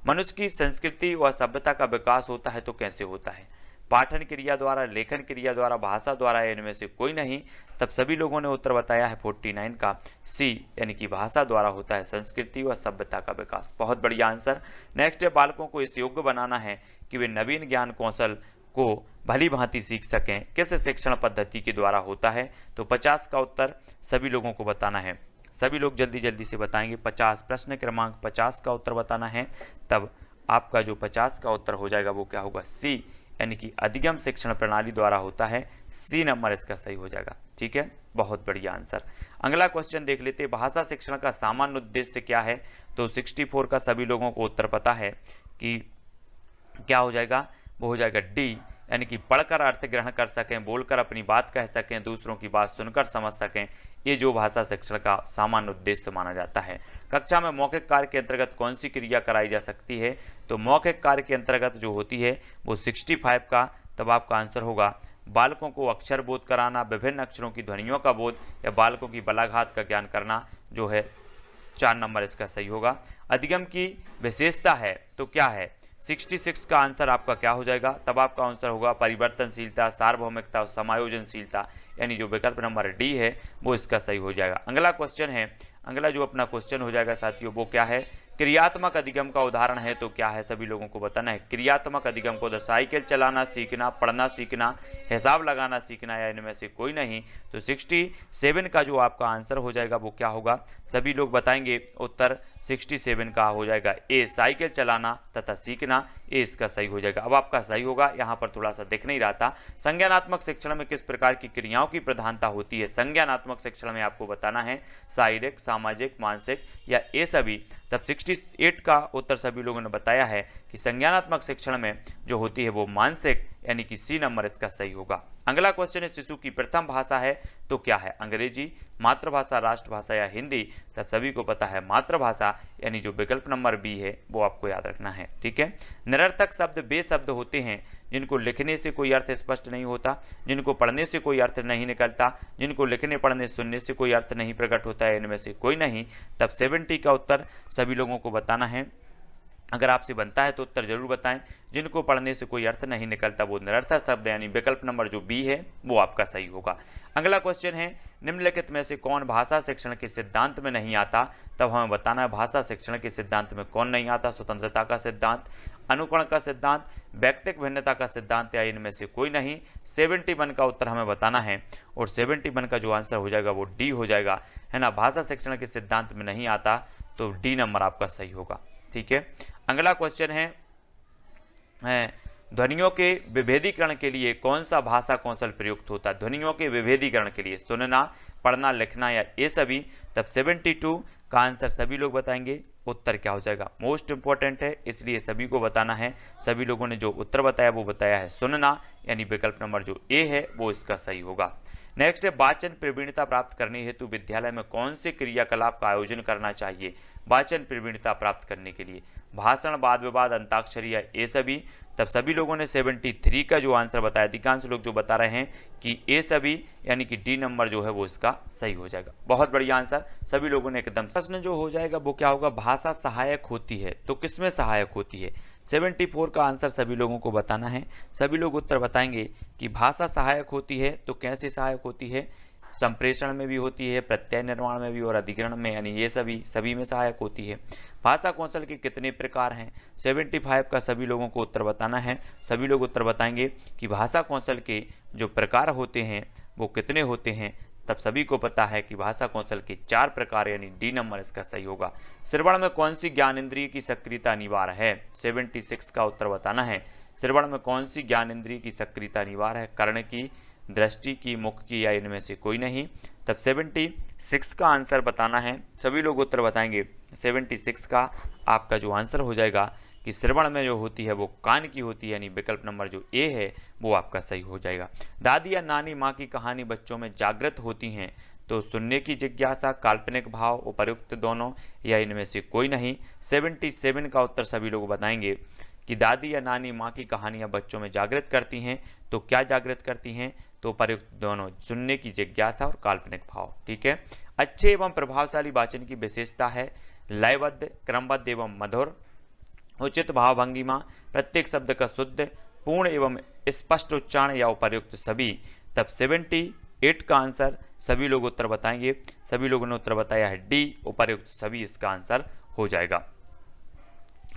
मनुष्य की संस्कृति व सभ्यता का विकास होता है तो कैसे होता है, पाठन क्रिया द्वारा, लेखन क्रिया द्वारा, भाषा द्वारा, इनमें से कोई नहीं। तब सभी लोगों ने उत्तर बताया है 49 का सी, यानी कि भाषा द्वारा होता है संस्कृति व सभ्यता का विकास। बहुत बढ़िया आंसर। नेक्स्ट है बालकों को इस योग्य बनाना है कि वे नवीन ज्ञान कौशल को भली भांति सीख सकें, किस शिक्षण पद्धति के द्वारा होता है, तो 50 का उत्तर सभी लोगों को बताना है, सभी लोग जल्दी जल्दी से बताएंगे। 50 प्रश्न क्रमांक 50 का उत्तर बताना है, तब आपका जो 50 का उत्तर हो जाएगा वो क्या होगा, सी, यानी कि अधिगम शिक्षण प्रणाली द्वारा होता है, सी नंबर इसका सही हो जाएगा। ठीक है, बहुत बढ़िया आंसर। अगला क्वेश्चन देख लेते हैं, भाषा शिक्षण का सामान्य उद्देश्य क्या है, तो 64 का सभी लोगों को उत्तर पता है कि क्या हो जाएगा, वो हो जाएगा डी, यानी कि पढ़कर अर्थ ग्रहण कर सकें, बोलकर अपनी बात कह सकें, दूसरों की बात सुनकर समझ सकें, ये जो भाषा शिक्षण का सामान्य उद्देश्य माना जाता है। कक्षा में मौखिक कार्य के अंतर्गत कौन सी क्रिया कराई जा सकती है, तो मौखिक कार्य के अंतर्गत जो होती है वो 65 का, तब आपका आंसर होगा बालकों को अक्षर बोध कराना, विभिन्न अक्षरों की ध्वनियों का बोध, या बालकों की बलाघात का ज्ञान करना, जो है 4 नंबर इसका सही होगा। अधिगम की विशेषता है तो क्या है, 66 का आंसर आपका क्या हो जाएगा, तब आपका आंसर होगा परिवर्तनशीलता, सार्वभौमिकता और समायोजनशीलता, यानी जो विकल्प नंबर डी है वो इसका सही हो जाएगा। अगला क्वेश्चन है, अगला जो अपना क्वेश्चन हो जाएगा साथियों वो क्या है, क्रियात्मक अधिगम का उदाहरण है तो क्या है, सभी लोगों को बताना है। क्रियात्मक अधिगम को साइकिल चलाना सीखना, पढ़ना सीखना, हिसाब लगाना सीखना, या इनमें से कोई नहीं, तो 67 का जो आपका आंसर हो जाएगा वो क्या होगा, सभी लोग बताएंगे उत्तर 67 का हो जाएगा ए, साइकिल चलाना तथा सीखना, ए इसका सही हो जाएगा। अब आपका सही होगा, यहाँ पर थोड़ा सा दिख नहीं रहा था। संज्ञानात्मक शिक्षण में किस प्रकार की क्रियाओं की प्रधानता होती है, संज्ञानात्मक शिक्षण में आपको बताना है शारीरिक, सामाजिक, मानसिक, या ए सभी। तब 68 का उत्तर सभी लोगों ने बताया है कि संज्ञानात्मक शिक्षण में जो होती है वो मानसिक, यानी कि सी नंबर इसका सही होगा। अगला क्वेश्चन है शिशु की प्रथम भाषा है तो क्या है, अंग्रेजी, मातृभाषा, राष्ट्रभाषा या हिंदी। तब सभी को पता है मातृभाषा, यानी जो विकल्प नंबर बी है वो आपको याद रखना है। ठीक है, निरर्थक शब्द वे शब्द होते हैं जिनको लिखने से कोई अर्थ स्पष्ट नहीं होता, जिनको पढ़ने से कोई अर्थ नहीं निकलता, जिनको लिखने पढ़ने सुनने से कोई अर्थ नहीं प्रकट होता है, इनमें से कोई नहीं। तब 70 का उत्तर सभी लोगों को बताना है, अगर आपसे बनता है तो उत्तर जरूर बताएं। जिनको पढ़ने से कोई अर्थ नहीं निकलता वो निरर्थक शब्द, यानी विकल्प नंबर जो बी है वो आपका सही होगा। अगला क्वेश्चन है निम्नलिखित में से कौन भाषा शिक्षण के सिद्धांत में नहीं आता, तब हमें बताना है भाषा शिक्षण के सिद्धांत में कौन नहीं आता। स्वतंत्रता का सिद्धांत, अनुकरण का सिद्धांत, व्यक्तिक भिन्नता का सिद्धांत, या इनमें से कोई नहीं। 71 का उत्तर हमें बताना है, और 71 का जो आंसर हो जाएगा वो डी हो जाएगा, है ना। भाषा शिक्षण के सिद्धांत में नहीं आता, तो डी नंबर आपका सही होगा। ठीक है, अगला क्वेश्चन है ध्वनियों के विभेदीकरण के लिए कौन सा भाषा कौशल प्रयुक्त होता है। ध्वनियों के विभेदीकरण के लिए सुनना, पढ़ना, लिखना, या ये सभी। तब 72 का आंसर सभी लोग बताएंगे, उत्तर क्या हो जाएगा, मोस्ट इंपॉर्टेंट है इसलिए सभी को बताना है। सभी लोगों ने जो उत्तर बताया वो बताया है सुनना, यानी विकल्प नंबर जो ए है वो इसका सही होगा। नेक्स्ट है वाचन प्रवीणता प्राप्त करने हेतु विद्यालय में कौन से क्रियाकलाप का आयोजन करना चाहिए वाचन प्रवीणता प्राप्त करने के लिए? भाषण, वाद विवाद, अंताक्षरी या ए सभी? तब सभी लोगों ने 73 का जो आंसर बताया, अधिकांश लोग जो बता रहे हैं कि ए सभी, यानी कि डी नंबर जो है वो इसका सही हो जाएगा। बहुत बढ़िया आंसर, सभी लोगों ने एकदम। प्रश्न जो हो जाएगा वो क्या होगा? भाषा सहायक होती है तो किसमें सहायक होती है? 74 का आंसर सभी लोगों को बताना है। सभी लोग उत्तर बताएंगे कि भाषा सहायक होती है तो कैसे सहायक होती है? संप्रेषण में भी होती है, प्रत्यय निर्माण में भी और अधिग्रहण में, यानी ये सभी में सहायक होती है। भाषा कौशल के कितने प्रकार हैं? 75 का सभी लोगों को उत्तर बताना है। सभी लोग उत्तर बताएंगे कि भाषा कौशल के जो प्रकार होते हैं वो कितने होते हैं। तब सभी को पता है कि भाषा कौशल के 4 प्रकार, यानी डी नंबर इसका सही होगा। श्रवण में कौन सी ज्ञानेंद्रिय की सक्रियता अनिवार्य है? 76 का उत्तर बताना है। श्रवण में कौन सी ज्ञानेंद्रिय की सक्रियता अनिवार्य है? कर्ण की, दृष्टि की, मुख की या इनमें से कोई नहीं? तब 76 का आंसर बताना है। सभी लोग उत्तर बताएंगे। 76 का आपका जो आंसर हो जाएगा कि श्रवण में जो होती है वो कान की होती है, यानी विकल्प नंबर जो ए है वो आपका सही हो जाएगा। दादी या नानी माँ की कहानी बच्चों में जागृत होती हैं तो सुनने की जिज्ञासा, काल्पनिक भाव, उपर्युक्त दोनों या इनमें से कोई नहीं? 77 का उत्तर सभी लोग बताएंगे कि दादी या नानी माँ की कहानियाँ बच्चों में जागृत करती हैं तो क्या जागृत करती हैं? तो उपर्युक्त दोनों, सुनने की जिज्ञासा और काल्पनिक भाव। ठीक है। अच्छे एवं प्रभावशाली वाचन की विशेषता है लयबद्ध, क्रमबद्ध एवं मधुर, उचित भाव भंगिमा, प्रत्येक शब्द का शुद्ध, पूर्ण एवं स्पष्ट उच्चारण या उपर्युक्त सभी। तब 78 का आंसर सभी लोग उत्तर बताएंगे। सभी लोगों ने उत्तर बताया है डी, उपर्युक्त सभी इसका आंसर हो जाएगा।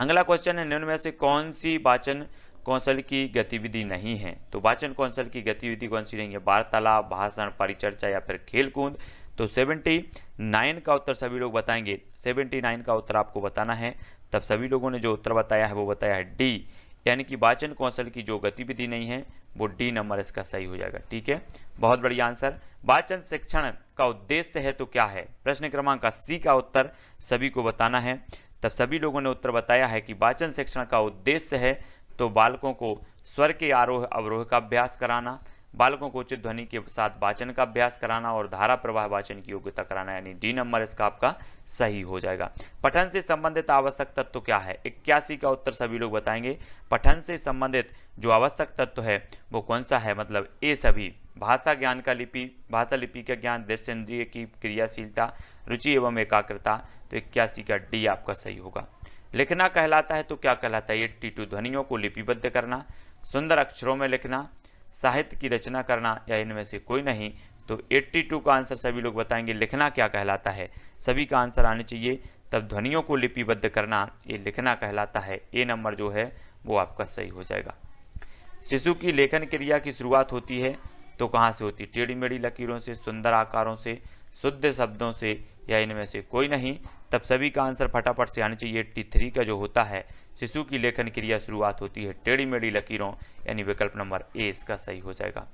अगला क्वेश्चन है, निम्न में से कौन सी वाचन कौशल की गतिविधि नहीं है? तो वाचन कौशल की गतिविधि कौन सी नहीं है? वार्तालाप, भाषण, परिचर्चा या फिर खेलकूद? तो 79 का उत्तर सभी लोग बताएंगे। 79 का उत्तर आपको बताना है। तब सभी लोगों ने जो उत्तर बताया है वो बताया है डी, यानी कि वाचन कौशल की जो गतिविधि नहीं है वो डी नंबर इसका सही हो जाएगा। ठीक है, बहुत बढ़िया आंसर। वाचन शिक्षण का उद्देश्य है तो क्या है? प्रश्न क्रमांक 80 का उत्तर सभी को बताना है। तब सभी लोगों ने उत्तर बताया है कि वाचन शिक्षण का उद्देश्य है तो बालकों को स्वर के आरोह अवरोह का अभ्यास कराना, बालकों को उचित ध्वनि के साथ वाचन का अभ्यास कराना और धारा प्रवाह वाचन की योग्यता कराना, यानी डी नंबर इसका आपका सही हो जाएगा। पठन से संबंधित आवश्यक तत्व क्या है? 81 का उत्तर सभी लोग बताएंगे। पठन से संबंधित जो आवश्यक तत्व है वो कौन सा है? मतलब ए सभी। भाषा ज्ञान का लिपि, भाषा लिपि का ज्ञान, दृश्य इंद्रिय की क्रियाशीलता, रुचि एवं एकाग्रता। तो 81 का डी आपका सही होगा। लिखना कहलाता है तो क्या कहलाता है? 82 ध्वनियों को लिपिबद्ध करना, सुंदर अक्षरों में लिखना, साहित्य की रचना करना या इनमें से कोई नहीं? तो 82 का आंसर सभी लोग बताएंगे। लिखना क्या कहलाता है? सभी का आंसर आने चाहिए। तब ध्वनियों को लिपिबद्ध करना ये लिखना कहलाता है। ए नंबर जो है वो आपका सही हो जाएगा। शिशु की लेखन क्रिया की शुरुआत होती है तो कहाँ से होती है? टेढ़ी मेढ़ी लकीरों से, सुंदर आकारों से, शुद्ध शब्दों से या इनमें से कोई नहीं? तब सभी का आंसर फटाफट से आने चाहिए। 83 का जो होता है शिशु की लेखन क्रिया शुरुआत होती है टेढ़ी मेढ़ी लकीरों, यानी विकल्प नंबर ए इसका सही हो जाएगा।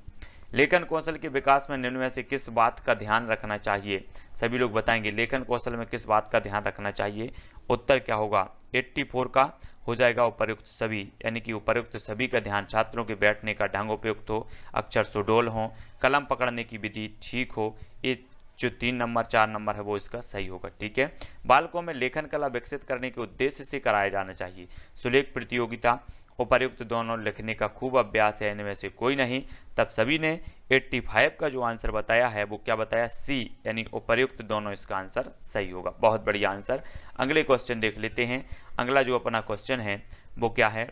लेखन कौशल के विकास में निम्न में से किस बात का ध्यान रखना चाहिए? सभी लोग बताएंगे लेखन कौशल में किस बात का ध्यान रखना चाहिए। उत्तर क्या होगा? 84 का हो जाएगा उपर्युक्त सभी, यानी कि उपर्युक्त सभी का ध्यान। छात्रों के बैठने का ढंग उपयुक्त हो, अक्षर सुडौल हो, कलम पकड़ने की विधि ठीक हो। ये जो 3 नंबर 4 नंबर है वो इसका सही होगा। ठीक है। बालकों में लेखन कला विकसित करने के उद्देश्य से कराया जाना चाहिए। सुलेख प्रतियोगिता, उपर्युक्त दोनों, लिखने का खूब अभ्यास है, इनमें से कोई नहीं? तब सभी ने 85 का जो आंसर बताया है वो क्या बताया? सी, यानी उपर्युक्त दोनों इसका आंसर सही होगा। बहुत बढ़िया आंसर। अगले क्वेश्चन देख लेते हैं। अगला जो अपना क्वेश्चन है वो क्या है?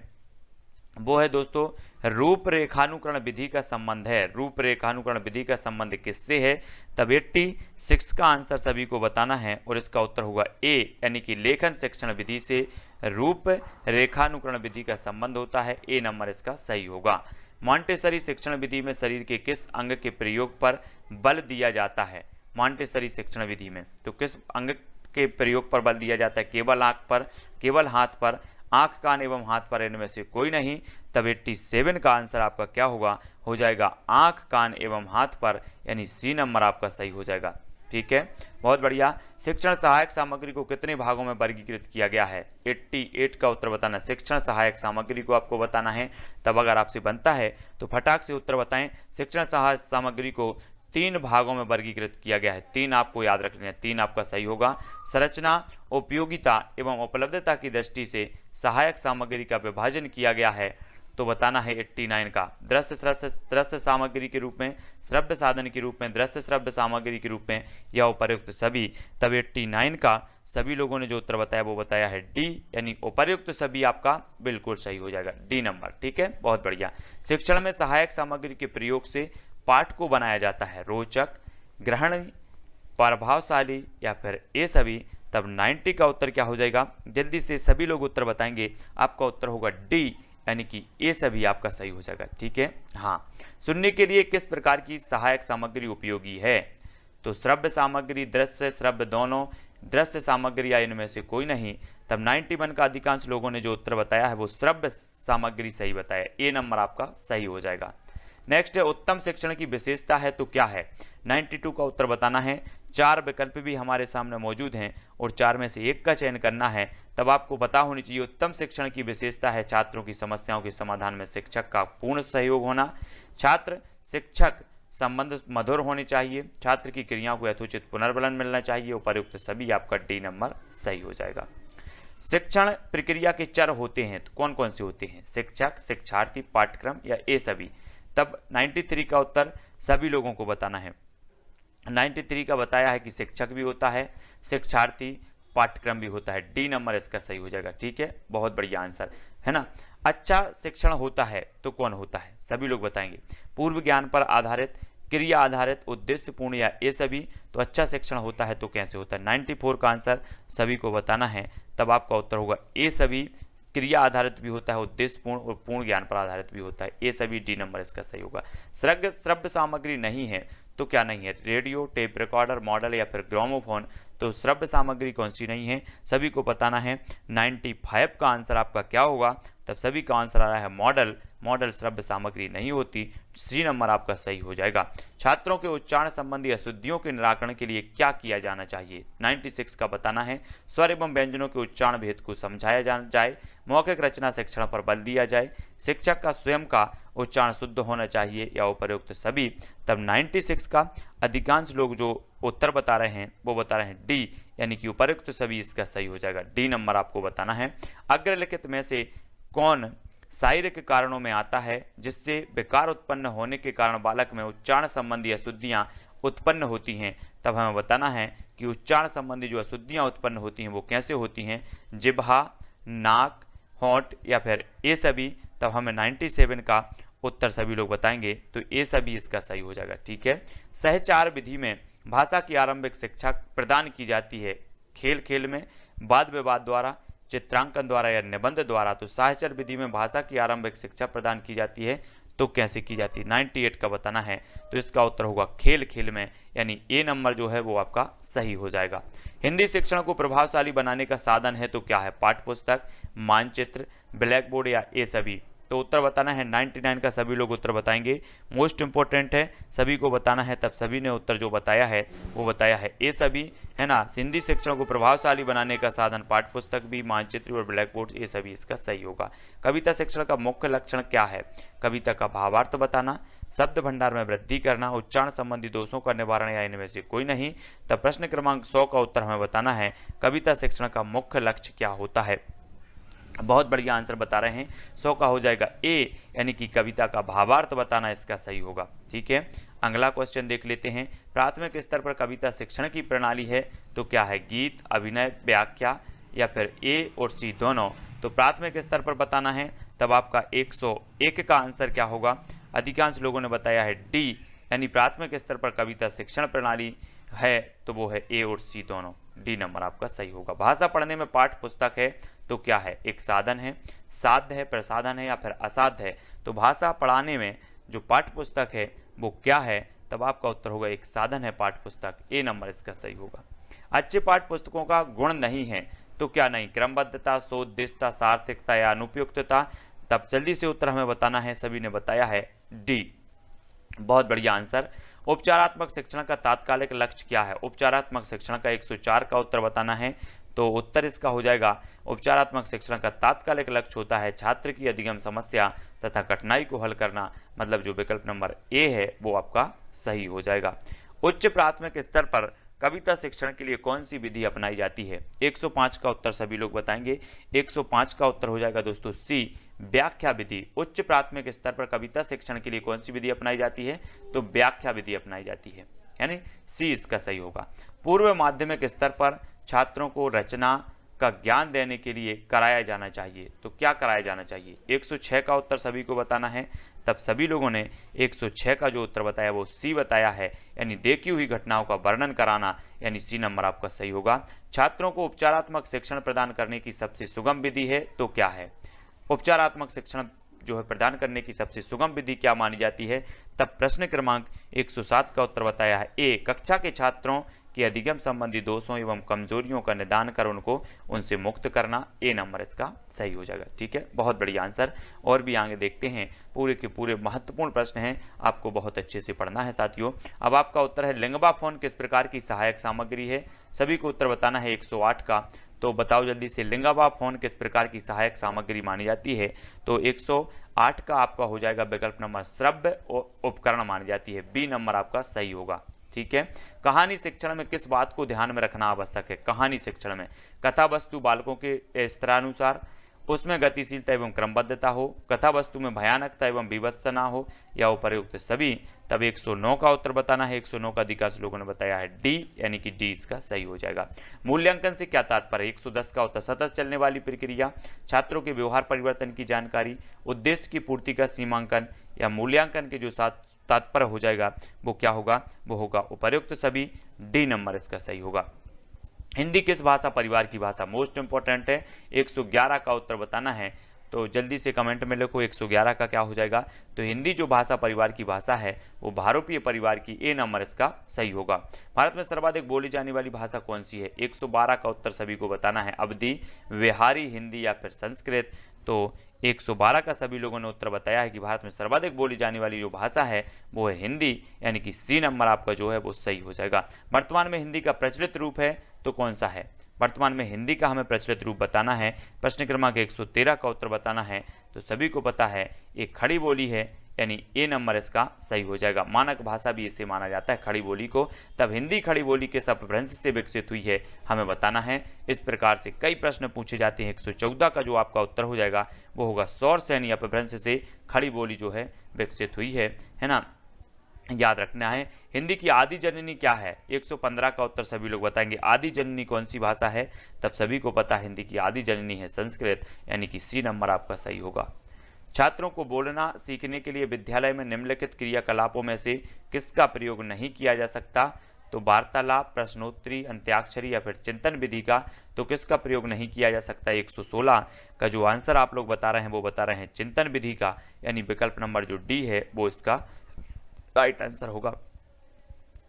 वो है दोस्तों रूपरेखानुकरण विधि का संबंध है। रूपरेखानुकरण विधि का संबंध किससे है? तब 86 का आंसर सभी को बताना है और इसका उत्तर होगा ए, यानी कि लेखन शिक्षण विधि से रूप रेखानुकरण विधि का संबंध होता है। ए नंबर इसका सही होगा। मॉन्टेसरी शिक्षण विधि में शरीर के किस अंग के प्रयोग पर बल दिया जाता है? मॉन्टेसरी शिक्षण विधि में तो किस अंग के प्रयोग पर बल दिया जाता है? केवल आंख पर, केवल हाथ पर, आंख, कान एवं हाथ पर, इनमें से कोई नहीं? तब 87 का आंसर आपका क्या होगा? हो जाएगा आंख, कान एवं हाथ पर, यानी सी नंबर आपका सही हो जाएगा। ठीक है, बहुत बढ़िया। शिक्षण सहायक सामग्री को कितने भागों में वर्गीकृत किया गया है? 88 का उत्तर बताना। शिक्षण सहायक सामग्री को आपको बताना है, तब अगर आपसे बनता है तो फटाक से उत्तर बताएं। शिक्षण सहायक सामग्री को 3 भागों में वर्गीकृत किया गया है। 3 आपको याद रखने हैं, 3 आपका सही होगा। संरचना, उपयोगिता एवं उपलब्धता की दृष्टि से सहायक सामग्री का विभाजन किया गया है, तो बताना है 89 का। दृश्य सामग्री के रूप में, श्रव्य साधन के रूप में, दृश्य श्रव्य सामग्री के रूप में या उपर्युक्त सभी, तब 89 का सभी लोगों ने जो उत्तर बताया वो बताया है डी, यानी उपर्युक्त सभी आपका बिल्कुल सही हो जाएगा, डी नंबर। ठीक है, बहुत बढ़िया। शिक्षण में सहायक सामग्री के प्रयोग से पाठ को बनाया जाता है रोचक, ग्रहण, प्रभावशाली या फिर ये सभी, तब 90 का उत्तर क्या हो जाएगा? जल्दी से सभी लोग उत्तर बताएंगे, आपका उत्तर होगा डी, यानी कि ये सभी आपका सही हो जाएगा। ठीक है, हाँ। सुनने के लिए किस प्रकार की सहायक सामग्री उपयोगी है? तो श्रव्य सामग्री, दृश्य श्रव्य दोनों, दृश्य सामग्री या इनमें से कोई नहीं, तब 91 का अधिकांश लोगों ने जो उत्तर बताया है वो श्रव्य सामग्री सही बताया, ए नंबर आपका सही हो जाएगा। नेक्स्ट है उत्तम शिक्षण की विशेषता है तो क्या है? 92 का उत्तर बताना है। 4 विकल्प भी हमारे सामने मौजूद हैं और 4 में से एक का चयन करना है, तब आपको पता होनी चाहिए उत्तम शिक्षण की विशेषता है छात्रों की समस्याओं के समाधान में शिक्षक का पूर्ण सहयोग होना, छात्र शिक्षक संबंध मधुर होने चाहिए, छात्र की क्रियाओं को यथोचित पुनर्बलन मिलना चाहिए, उपर्युक्त सभी आपका डी नंबर सही हो जाएगा। शिक्षण प्रक्रिया के चर होते हैं तो कौन कौन से होते हैं? शिक्षक, शिक्षार्थी, पाठ्यक्रम या ये सभी, तब 93 का उत्तर सभी लोगों को बताना है। 93 का बताया है कि शिक्षक भी होता है, शिक्षार्थी, पाठ्यक्रम भी होता है, डी नंबर इसका सही हो जाएगा। ठीक है, बहुत बढ़िया आंसर है ना। अच्छा शिक्षण होता है तो कौन होता है? सभी लोग बताएंगे। पूर्व ज्ञान पर आधारित, क्रिया आधारित, उद्देश्यपूर्ण या ये सभी, तो अच्छा शिक्षण होता है तो कैसे होता है? 94 का आंसर सभी को बताना है, तब आपका उत्तर होगा ये सभी। क्रिया आधारित भी होता है, उद्देश्यपूर्ण और पूर्ण ज्ञान पर आधारित भी होता है, ये सभी डी नंबर इसका सही होगा। श्रव्य सामग्री नहीं है तो क्या नहीं है? रेडियो, टेप रिकॉर्डर, मॉडल या फिर ग्रामोफोन, तो श्रव्य सामग्री कौन सी नहीं है सभी को बताना है। 95 का आंसर आपका क्या होगा? तब सभी का आंसर आ रहा है मॉडल। मॉडल श्रव्य सामग्री नहीं होती, सी नंबर आपका सही हो जाएगा। छात्रों के उच्चारण संबंधी अशुद्धियों के निराकरण के लिए क्या किया जाना चाहिए? 96 का बताना है। स्वर एवं व्यंजनों के उच्चारण भेद को समझाया जाए, मौखिक रचना शिक्षण पर बल दिया जाए, शिक्षक का स्वयं का उच्चारण शुद्ध होना चाहिए या उपर्युक्त सभी, तब 96 का अधिकांश लोग जो उत्तर बता रहे हैं वो बता रहे हैं डी, यानी कि उपर्युक्त सभी इसका सही हो जाएगा, डी नंबर आपको बताना है। अग्रलिखित में से कौन शारीरिक कारणों में आता है जिससे विकार उत्पन्न होने के कारण बालक में उच्चारण संबंधी अशुद्धियां उत्पन्न होती हैं? तब हमें बताना है कि उच्चारण संबंधी जो अशुद्धियां उत्पन्न होती हैं वो कैसे होती हैं? जिह्वा, नाक, होंठ या फिर ये सभी, तब हमें 97 का उत्तर सभी लोग बताएंगे, तो ये सभी इसका सही हो जाएगा। ठीक है, सहचार विधि में भाषा की आरंभिक शिक्षा प्रदान की जाती है खेल खेल में, वाद विवाद द्वारा, चित्रांकन द्वारा या निबंध द्वारा, तो सहचर विधि में भाषा की आरंभिक शिक्षा प्रदान की जाती है तो कैसे की जाती है? 98 का बताना है, तो इसका उत्तर होगा खेल खेल में, यानी ए नंबर जो है वो आपका सही हो जाएगा। हिंदी शिक्षण को प्रभावशाली बनाने का साधन है तो क्या है? पाठ्यपुस्तक, मानचित्र, ब्लैक बोर्ड या ये सभी, तो उत्तर बताना है। 99 का सभी लोग उत्तर बताएंगे, मोस्ट इंपॉर्टेंट है, सभी को बताना है, तब सभी ने उत्तर जो बताया है वो बताया है ये सभी, है ना। हिंदी शिक्षण को प्रभावशाली बनाने का साधन पाठ्यपुस्तक भी, मानचित्र और ब्लैक बोर्ड, ये सभी इसका सही होगा। कविता शिक्षण का मुख्य लक्षण क्या है? कविता का भावार्थ बताना, शब्द भंडार में वृद्धि करना, उच्चारण संबंधी दोषों का निवारण या इनमें से कोई नहीं, तब प्रश्न क्रमांक 100 का उत्तर हमें बताना है कविता शिक्षण का मुख्य लक्ष्य क्या होता है? बहुत बढ़िया आंसर बता रहे हैं, 100 का हो जाएगा ए, यानी कि कविता का भावार्थ बताना इसका सही होगा। ठीक है, अगला क्वेश्चन देख लेते हैं। प्राथमिक स्तर पर कविता शिक्षण की प्रणाली है तो क्या है? गीत, अभिनय, व्याख्या या फिर ए और सी दोनों, तो प्राथमिक स्तर पर बताना है, तब आपका 101 का आंसर क्या होगा? अधिकांश लोगों ने बताया है डी, यानी प्राथमिक स्तर पर कविता शिक्षण प्रणाली है तो वो है ए और सी दोनों, डी नंबर आपका सही होगा। भाषा पढ़ने में पाठ्य पुस्तक है तो क्या है? एक साधन है, साध्य है, प्रसाधन है या फिर असाध्य है, तो भाषा पढ़ाने में जो पाठ्य पुस्तक है वो क्या है? तब आपका उत्तर होगा एक साधन है पाठ्य पुस्तक, ए नंबर इसका सही होगा। अच्छे पाठ्य पुस्तकों का गुण नहीं है तो क्या नहीं? क्रमबद्धता, सोद्देश्यता, सार्थकता या अनुपयुक्तता, तब जल्दी से उत्तर हमें बताना है, सभी ने बताया है डी, बहुत बढ़िया आंसर। उपचारात्मक शिक्षण का तात्कालिक लक्ष्य क्या है? उपचारात्मक शिक्षण का 104 का उत्तर बताना है। तो उत्तर इसका हो जाएगा उपचारात्मक शिक्षण का तात्कालिक लक्ष्य होता है छात्र की अधिगम समस्या तथा कठिनाई को हल करना, मतलब जो विकल्प नंबर ए है वो आपका सही हो जाएगा। उच्च प्राथमिक स्तर पर कविता शिक्षण के लिए कौन सी विधि अपनाई जाती है? 105 का उत्तर सभी लोग बताएंगे। 105 का उत्तर हो जाएगा दोस्तों सी, व्याख्या विधि। उच्च प्राथमिक स्तर पर कविता शिक्षण के लिए कौन सी विधि अपनाई जाती है? तो व्याख्या विधि अपनाई जाती है, यानी सी इसका सही होगा। पूर्व माध्यमिक स्तर पर छात्रों को रचना का ज्ञान देने के लिए कराया जाना चाहिए, तो क्या कराया जाना चाहिए? 106 का उत्तर सभी को बताना है। तब सभी लोगों ने 106 का जो उत्तर बताया वो सी बताया है, यानी देखी हुई घटनाओं का वर्णन कराना, यानी सी नंबर आपका सही होगा। छात्रों को उपचारात्मक शिक्षण प्रदान करने की सबसे सुगम विधि है, तो क्या है? उपचारात्मक शिक्षण जो है प्रदान करने की सबसे सुगम विधि क्या मानी जाती है? तब प्रश्न क्रमांक 107 का उत्तर बताया है ए, कक्षा के छात्रों के अधिगम संबंधी दोषों एवं कमजोरियों का निदान कर उनसे मुक्त करना। ए नंबर इसका सही हो जाएगा। ठीक है, बहुत बढ़िया आंसर। और भी आगे देखते हैं, पूरे के पूरे महत्वपूर्ण प्रश्न हैं, आपको बहुत अच्छे से पढ़ना है साथियों। अब आपका उत्तर है लिंगबा फोन किस प्रकार की सहायक सामग्री है? सभी को उत्तर बताना है 108 का। तो बताओ जल्दी से, लिंगबा फोन किस प्रकार की सहायक सामग्री मानी जाती है? तो 108 का आपका हो जाएगा विकल्प नंबर श्रव्य उपकरण मानी जाती है। बी नंबर आपका सही होगा। ठीक है, कहानी शिक्षण में किस बात को ध्यान में रखना आवश्यक है? कहानी शिक्षण में कथा वस्तु बालकों के स्तरानुसार, उसमें गतिशीलता एवं क्रमबद्धता हो, कथा वस्तु में भयानकता एवं विवत्स ना हो, या उपयुक्त सभी। तब 109 का उत्तर बताना है। 109 का अधिकांश लोगों ने बताया है डी, यानी कि डी इसका सही हो जाएगा। मूल्यांकन से क्या तात्पर्य? 110 का उत्तर सतत चलने वाली प्रक्रिया, छात्रों के व्यवहार परिवर्तन की जानकारी, उद्देश्य की पूर्ति का सीमांकन, या मूल्यांकन के जो साथ तात्पर्य हो जाएगा वो क्या होगा? वो होगा उपर्युक्त सभी। डी नंबर इसका सही होगा। हिंदी किस भाषा परिवार की भाषा? मोस्ट इंपॉर्टेंट है। 111 का उत्तर बताना है, तो जल्दी से कमेंट में लिखो 111 का क्या हो जाएगा? तो हिंदी जो भाषा परिवार की भाषा है वो भारोपीय परिवार की। ए नंबर इसका सही होगा। भारत में सर्वाधिक बोली जाने वाली भाषा कौन सी है? 112 का उत्तर सभी को बताना है अवधी, बिहारी, हिंदी या फिर संस्कृत। तो 112 का सभी लोगों ने उत्तर बताया है कि भारत में सर्वाधिक बोली जाने वाली जो भाषा है वो है हिंदी, यानी कि सी नंबर आपका जो है वो सही हो जाएगा। वर्तमान में हिंदी का प्रचलित रूप है तो कौन सा है? वर्तमान में हिंदी का हमें प्रचलित रूप बताना है। प्रश्न क्रमांक 113 का उत्तर बताना है। तो सभी को पता है एक खड़ी बोली है, यानी ए नंबर इसका सही हो जाएगा। मानक भाषा भी इसे माना जाता है खड़ी बोली को। तब हिंदी खड़ी बोली के अपभ्रंश से विकसित हुई है, हमें बताना है। इस प्रकार से कई प्रश्न पूछे जाते हैं। 114 का जो आपका उत्तर हो जाएगा वो होगा सोर्स, यानी अपभ्रंश से खड़ी बोली जो है विकसित हुई है ना, याद रखना है। हिंदी की आदि जननी क्या है? 115 का उत्तर सभी लोग बताएंगे आदि जननी कौन सी भाषा है? तब सभी को पता है हिंदी की आदि जननी है संस्कृत, यानी कि सी नंबर आपका सही होगा। छात्रों को बोलना सीखने के लिए विद्यालय में निम्नलिखित क्रियाकलापों में से किसका प्रयोग नहीं किया जा सकता? तो वार्तालाप, प्रश्नोत्तरी, अंत्याक्षरी या फिर चिंतन विधि का तो किसका प्रयोग नहीं किया जा सकता? 116 का जो आंसर आप लोग बता रहे हैं वो बता रहे हैं चिंतन विधि का, यानी विकल्प नंबर जो डी है वो इसका राइट आंसर होगा।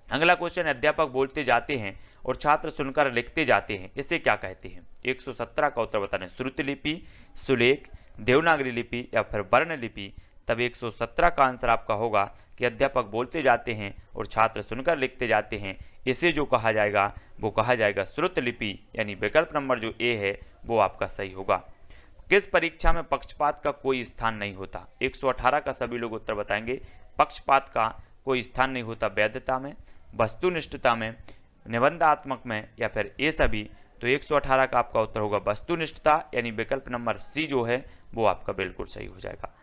अगला क्वेश्चन, अध्यापक बोलते जाते हैं और छात्र सुनकर लिखते जाते हैं, इसे क्या कहते हैं? 117 का उत्तर बताना है श्रुति लिपि, सुलेख, देवनागरी लिपि या फिर वर्ण लिपि। तब 117 का आंसर आपका होगा कि अध्यापक बोलते जाते हैं और छात्र सुनकर लिखते जाते हैं, इसे जो कहा जाएगा वो कहा जाएगा श्रुत लिपि, यानी विकल्प नंबर जो ए है वो आपका सही होगा। किस परीक्षा में पक्षपात का कोई स्थान नहीं होता? 118 का सभी लोग उत्तर बताएंगे पक्षपात का कोई स्थान नहीं होता वैधता में, वस्तुनिष्ठता में, निबंधात्मक में या फिर ये सभी। तो 118 का आपका उत्तर होगा वस्तुनिष्ठता, यानी विकल्प नंबर सी जो है वो आपका बिल्कुल सही हो जाएगा।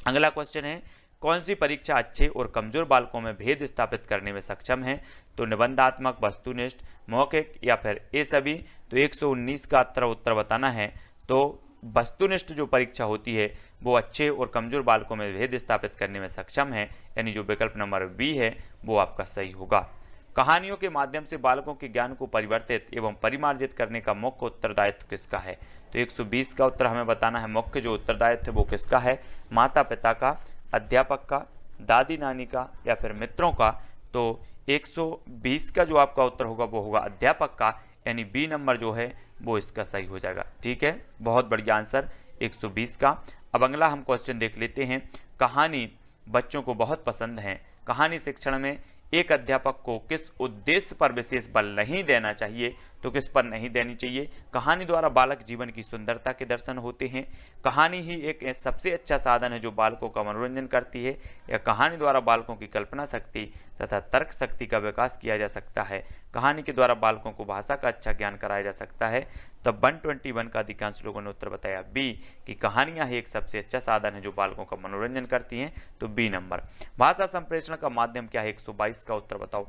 अगला क्वेश्चन है, कौन सी परीक्षा अच्छे और कमजोर बालकों में भेद स्थापित करने में सक्षम है? तो निबंधात्मक, वस्तुनिष्ठ, मौखिक या फिर ये सभी। तो 119 का उत्तर बताना है। तो वस्तुनिष्ठ जो परीक्षा होती है वो अच्छे और कमजोर बालकों में भेद स्थापित करने में सक्षम है, यानी जो विकल्प नंबर बी है वो आपका सही होगा। कहानियों के माध्यम से बालकों के ज्ञान को परिवर्तित एवं परिमार्जित करने का मुख्य उत्तरदायित्व किसका है? तो 120 का उत्तर हमें बताना है मुख्य जो उत्तरदायित्व है वो किसका है? माता पिता का, अध्यापक का, दादी नानी का या फिर मित्रों का। तो 120 का जो आपका उत्तर होगा वो होगा अध्यापक का, यानी बी नंबर जो है वो इसका सही हो जाएगा। ठीक है, बहुत बढ़िया आंसर 120 का। अब अगला हम क्वेश्चन देख लेते हैं। कहानी बच्चों को बहुत पसंद है, कहानी शिक्षण में एक अध्यापक को किस उद्देश्य पर विशेष बल नहीं देना चाहिए, तो किस पर नहीं देनी चाहिए। कहानी द्वारा बालक जीवन की सुंदरता के दर्शन होते हैं। कहानी ही एक सबसे अच्छा साधन है जो बालकों का मनोरंजन करती है। या कहानी द्वारा बालकों की कल्पना शक्ति तथा तर्क शक्ति का विकास किया जा सकता है। कहानी के द्वारा बालकों को भाषा का अच्छा ज्ञान कराया जा सकता है। तब 121 का अधिकांश लोगों ने उत्तर बताया बी कि कहानियां ही एक सबसे अच्छा साधन है जो बालकों का मनोरंजन करती हैं, तो बी नंबर। भाषा संप्रेषण का माध्यम क्या है, 122 का उत्तर बताओ।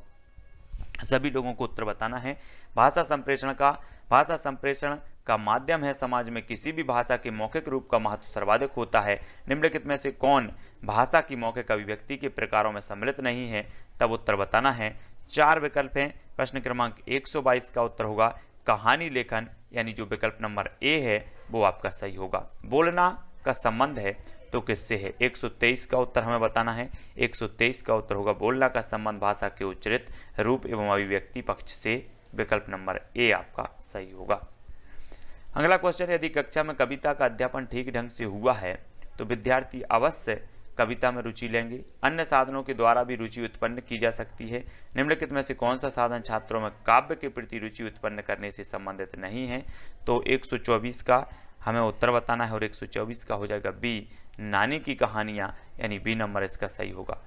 सभी लोगों को उत्तर बताना है। भाषा संप्रेषण का माध्यम है समाज में किसी भी भाषा के मौखिक रूप का महत्व सर्वाधिक होता है। निम्नलिखित में से कौन भाषा की मौखिक अभिव्यक्ति के प्रकारों में सम्मिलित नहीं है, तब उत्तर बताना है। 4 विकल्प हैं। प्रश्न क्रमांक 122 का उत्तर होगा कहानी लेखन, यानी जो विकल्प नंबर ए है वो आपका सही होगा। बोलना का संबंध है तो किससे है, 123 का उत्तर हमें बताना है। 123 का उत्तर होगा बोलना का संबंध भाषा के उच्चरित रूप एवं अभिव्यक्ति पक्ष से। विकल्प नंबर ए आपका सही होगा। अगला क्वेश्चन, यदि कक्षा में कविता का अध्यापन ठीक ढंग से हुआ है तो विद्यार्थी अवश्य कविता में रुचि लेंगे। अन्य साधनों के द्वारा भी रुचि उत्पन्न की जा सकती है। निम्नलिखित में से कौन सा साधन छात्रों में काव्य के प्रति रुचि उत्पन्न करने से संबंधित नहीं है, तो 124 का हमें उत्तर बताना है और 124 का हो जाएगा बी नानी की कहानियां, यानी बी नंबर इसका सही होगा।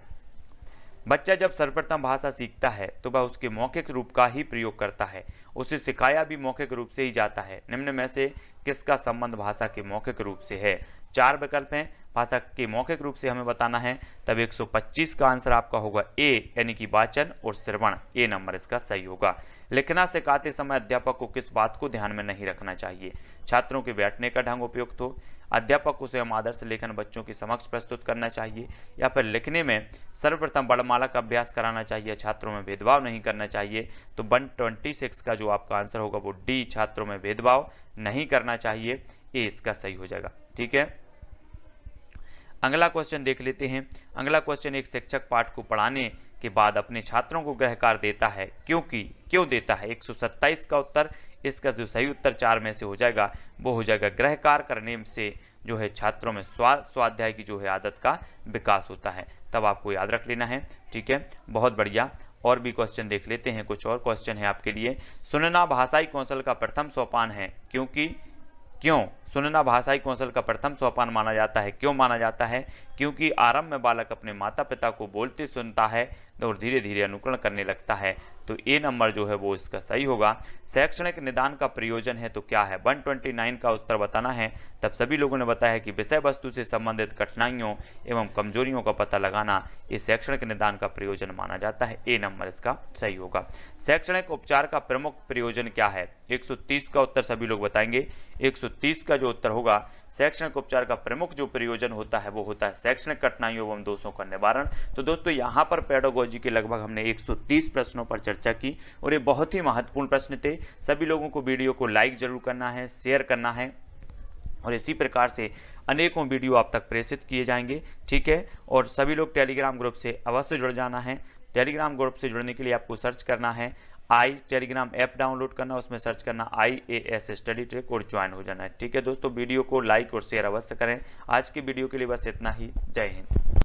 बच्चा जब सर्वप्रथम भाषा सीखता है तो वह उसके मौखिक रूप का ही प्रयोग करता है। उसे सिखाया भी मौखिक रूप से ही जाता है। निम्न में से किसका संबंध भाषा के मौखिक रूप से है। 4 विकल्प हैं। भाषा के मौखिक रूप से हमें बताना है, तब 125 का आंसर आपका होगा ए, यानी कि वाचन और श्रवण। ए नंबर इसका सही होगा। लिखना सिखाते समय अध्यापक को किस बात को ध्यान में नहीं रखना चाहिए। छात्रों के बैठने का ढंग उपयुक्त हो, अध्यापक को स्वयं आदर्श लेखन बच्चों के समक्ष प्रस्तुत करना चाहिए, या फिर लिखने में सर्वप्रथम वर्णमाला का अभ्यास कराना चाहिए, छात्रों में भेदभाव नहीं करना चाहिए। तो 126 का जो आपका आंसर होगा वो डी, छात्रों में भेदभाव नहीं करना चाहिए। ए इसका सही हो जाएगा। ठीक है, अगला क्वेश्चन देख लेते हैं। अगला क्वेश्चन, एक शिक्षक पाठ को पढ़ाने के बाद अपने छात्रों को गृहकार देता है, क्यों देता है। 127 का उत्तर, इसका जो सही उत्तर 4 में से हो जाएगा वो हो जाएगा गृहकार करने से जो है छात्रों में स्वाध्याय की जो है आदत का विकास होता है। तब आपको याद रख लेना है। ठीक है, बहुत बढ़िया। और भी क्वेश्चन देख लेते हैं। कुछ और क्वेश्चन है आपके लिए। सुनना भाषाई कौशल का प्रथम सोपान है, क्यों सुनना भाषाई कौशल का प्रथम सोपान माना जाता है। क्यों माना जाता है, क्योंकि आरंभ में बालक अपने माता पिता को बोलते सुनता है और धीरे धीरे अनुकरण करने लगता है। तो ए नंबर जो है वो इसका सही होगा। शैक्षणिक निदान का प्रयोजन है तो क्या है, 129 का उत्तर बताना है। तब सभी लोगों ने बताया कि विषय वस्तु से संबंधित कठिनाइयों एवं कमजोरियों का पता लगाना ये शैक्षणिक निदान का प्रयोजन माना जाता है। ए नंबर इसका सही होगा। शैक्षणिक उपचार का प्रमुख प्रयोजन क्या है, 130 का उत्तर सभी लोग बताएंगे। 130 का जो उत्तर होगा, शैक्षणिक उपचार का प्रमुख जो प्रयोजन होता है वो होता है शैक्षणिक कठिनाइयों एवं दोषों का निवारण। तो दोस्तों यहाँ पर पेडागोजी के लगभग हमने 130 प्रश्नों पर चर्चा की और ये बहुत ही महत्वपूर्ण प्रश्न थे। सभी लोगों को वीडियो को लाइक जरूर करना है, शेयर करना है और इसी प्रकार से अनेकों वीडियो आप तक प्रेषित किए जाएंगे। ठीक है, और सभी लोग टेलीग्राम ग्रुप से अवश्य जुड़ जाना है। टेलीग्राम ग्रुप से जुड़ने के लिए आपको सर्च करना है टेलीग्राम ऐप डाउनलोड करना, उसमें सर्च करना IAS स्टडी ट्रैक और ज्वाइन हो जाना है। ठीक है दोस्तों, वीडियो को लाइक और शेयर अवश्य करें। आज की वीडियो के लिए बस इतना ही। जय हिंद।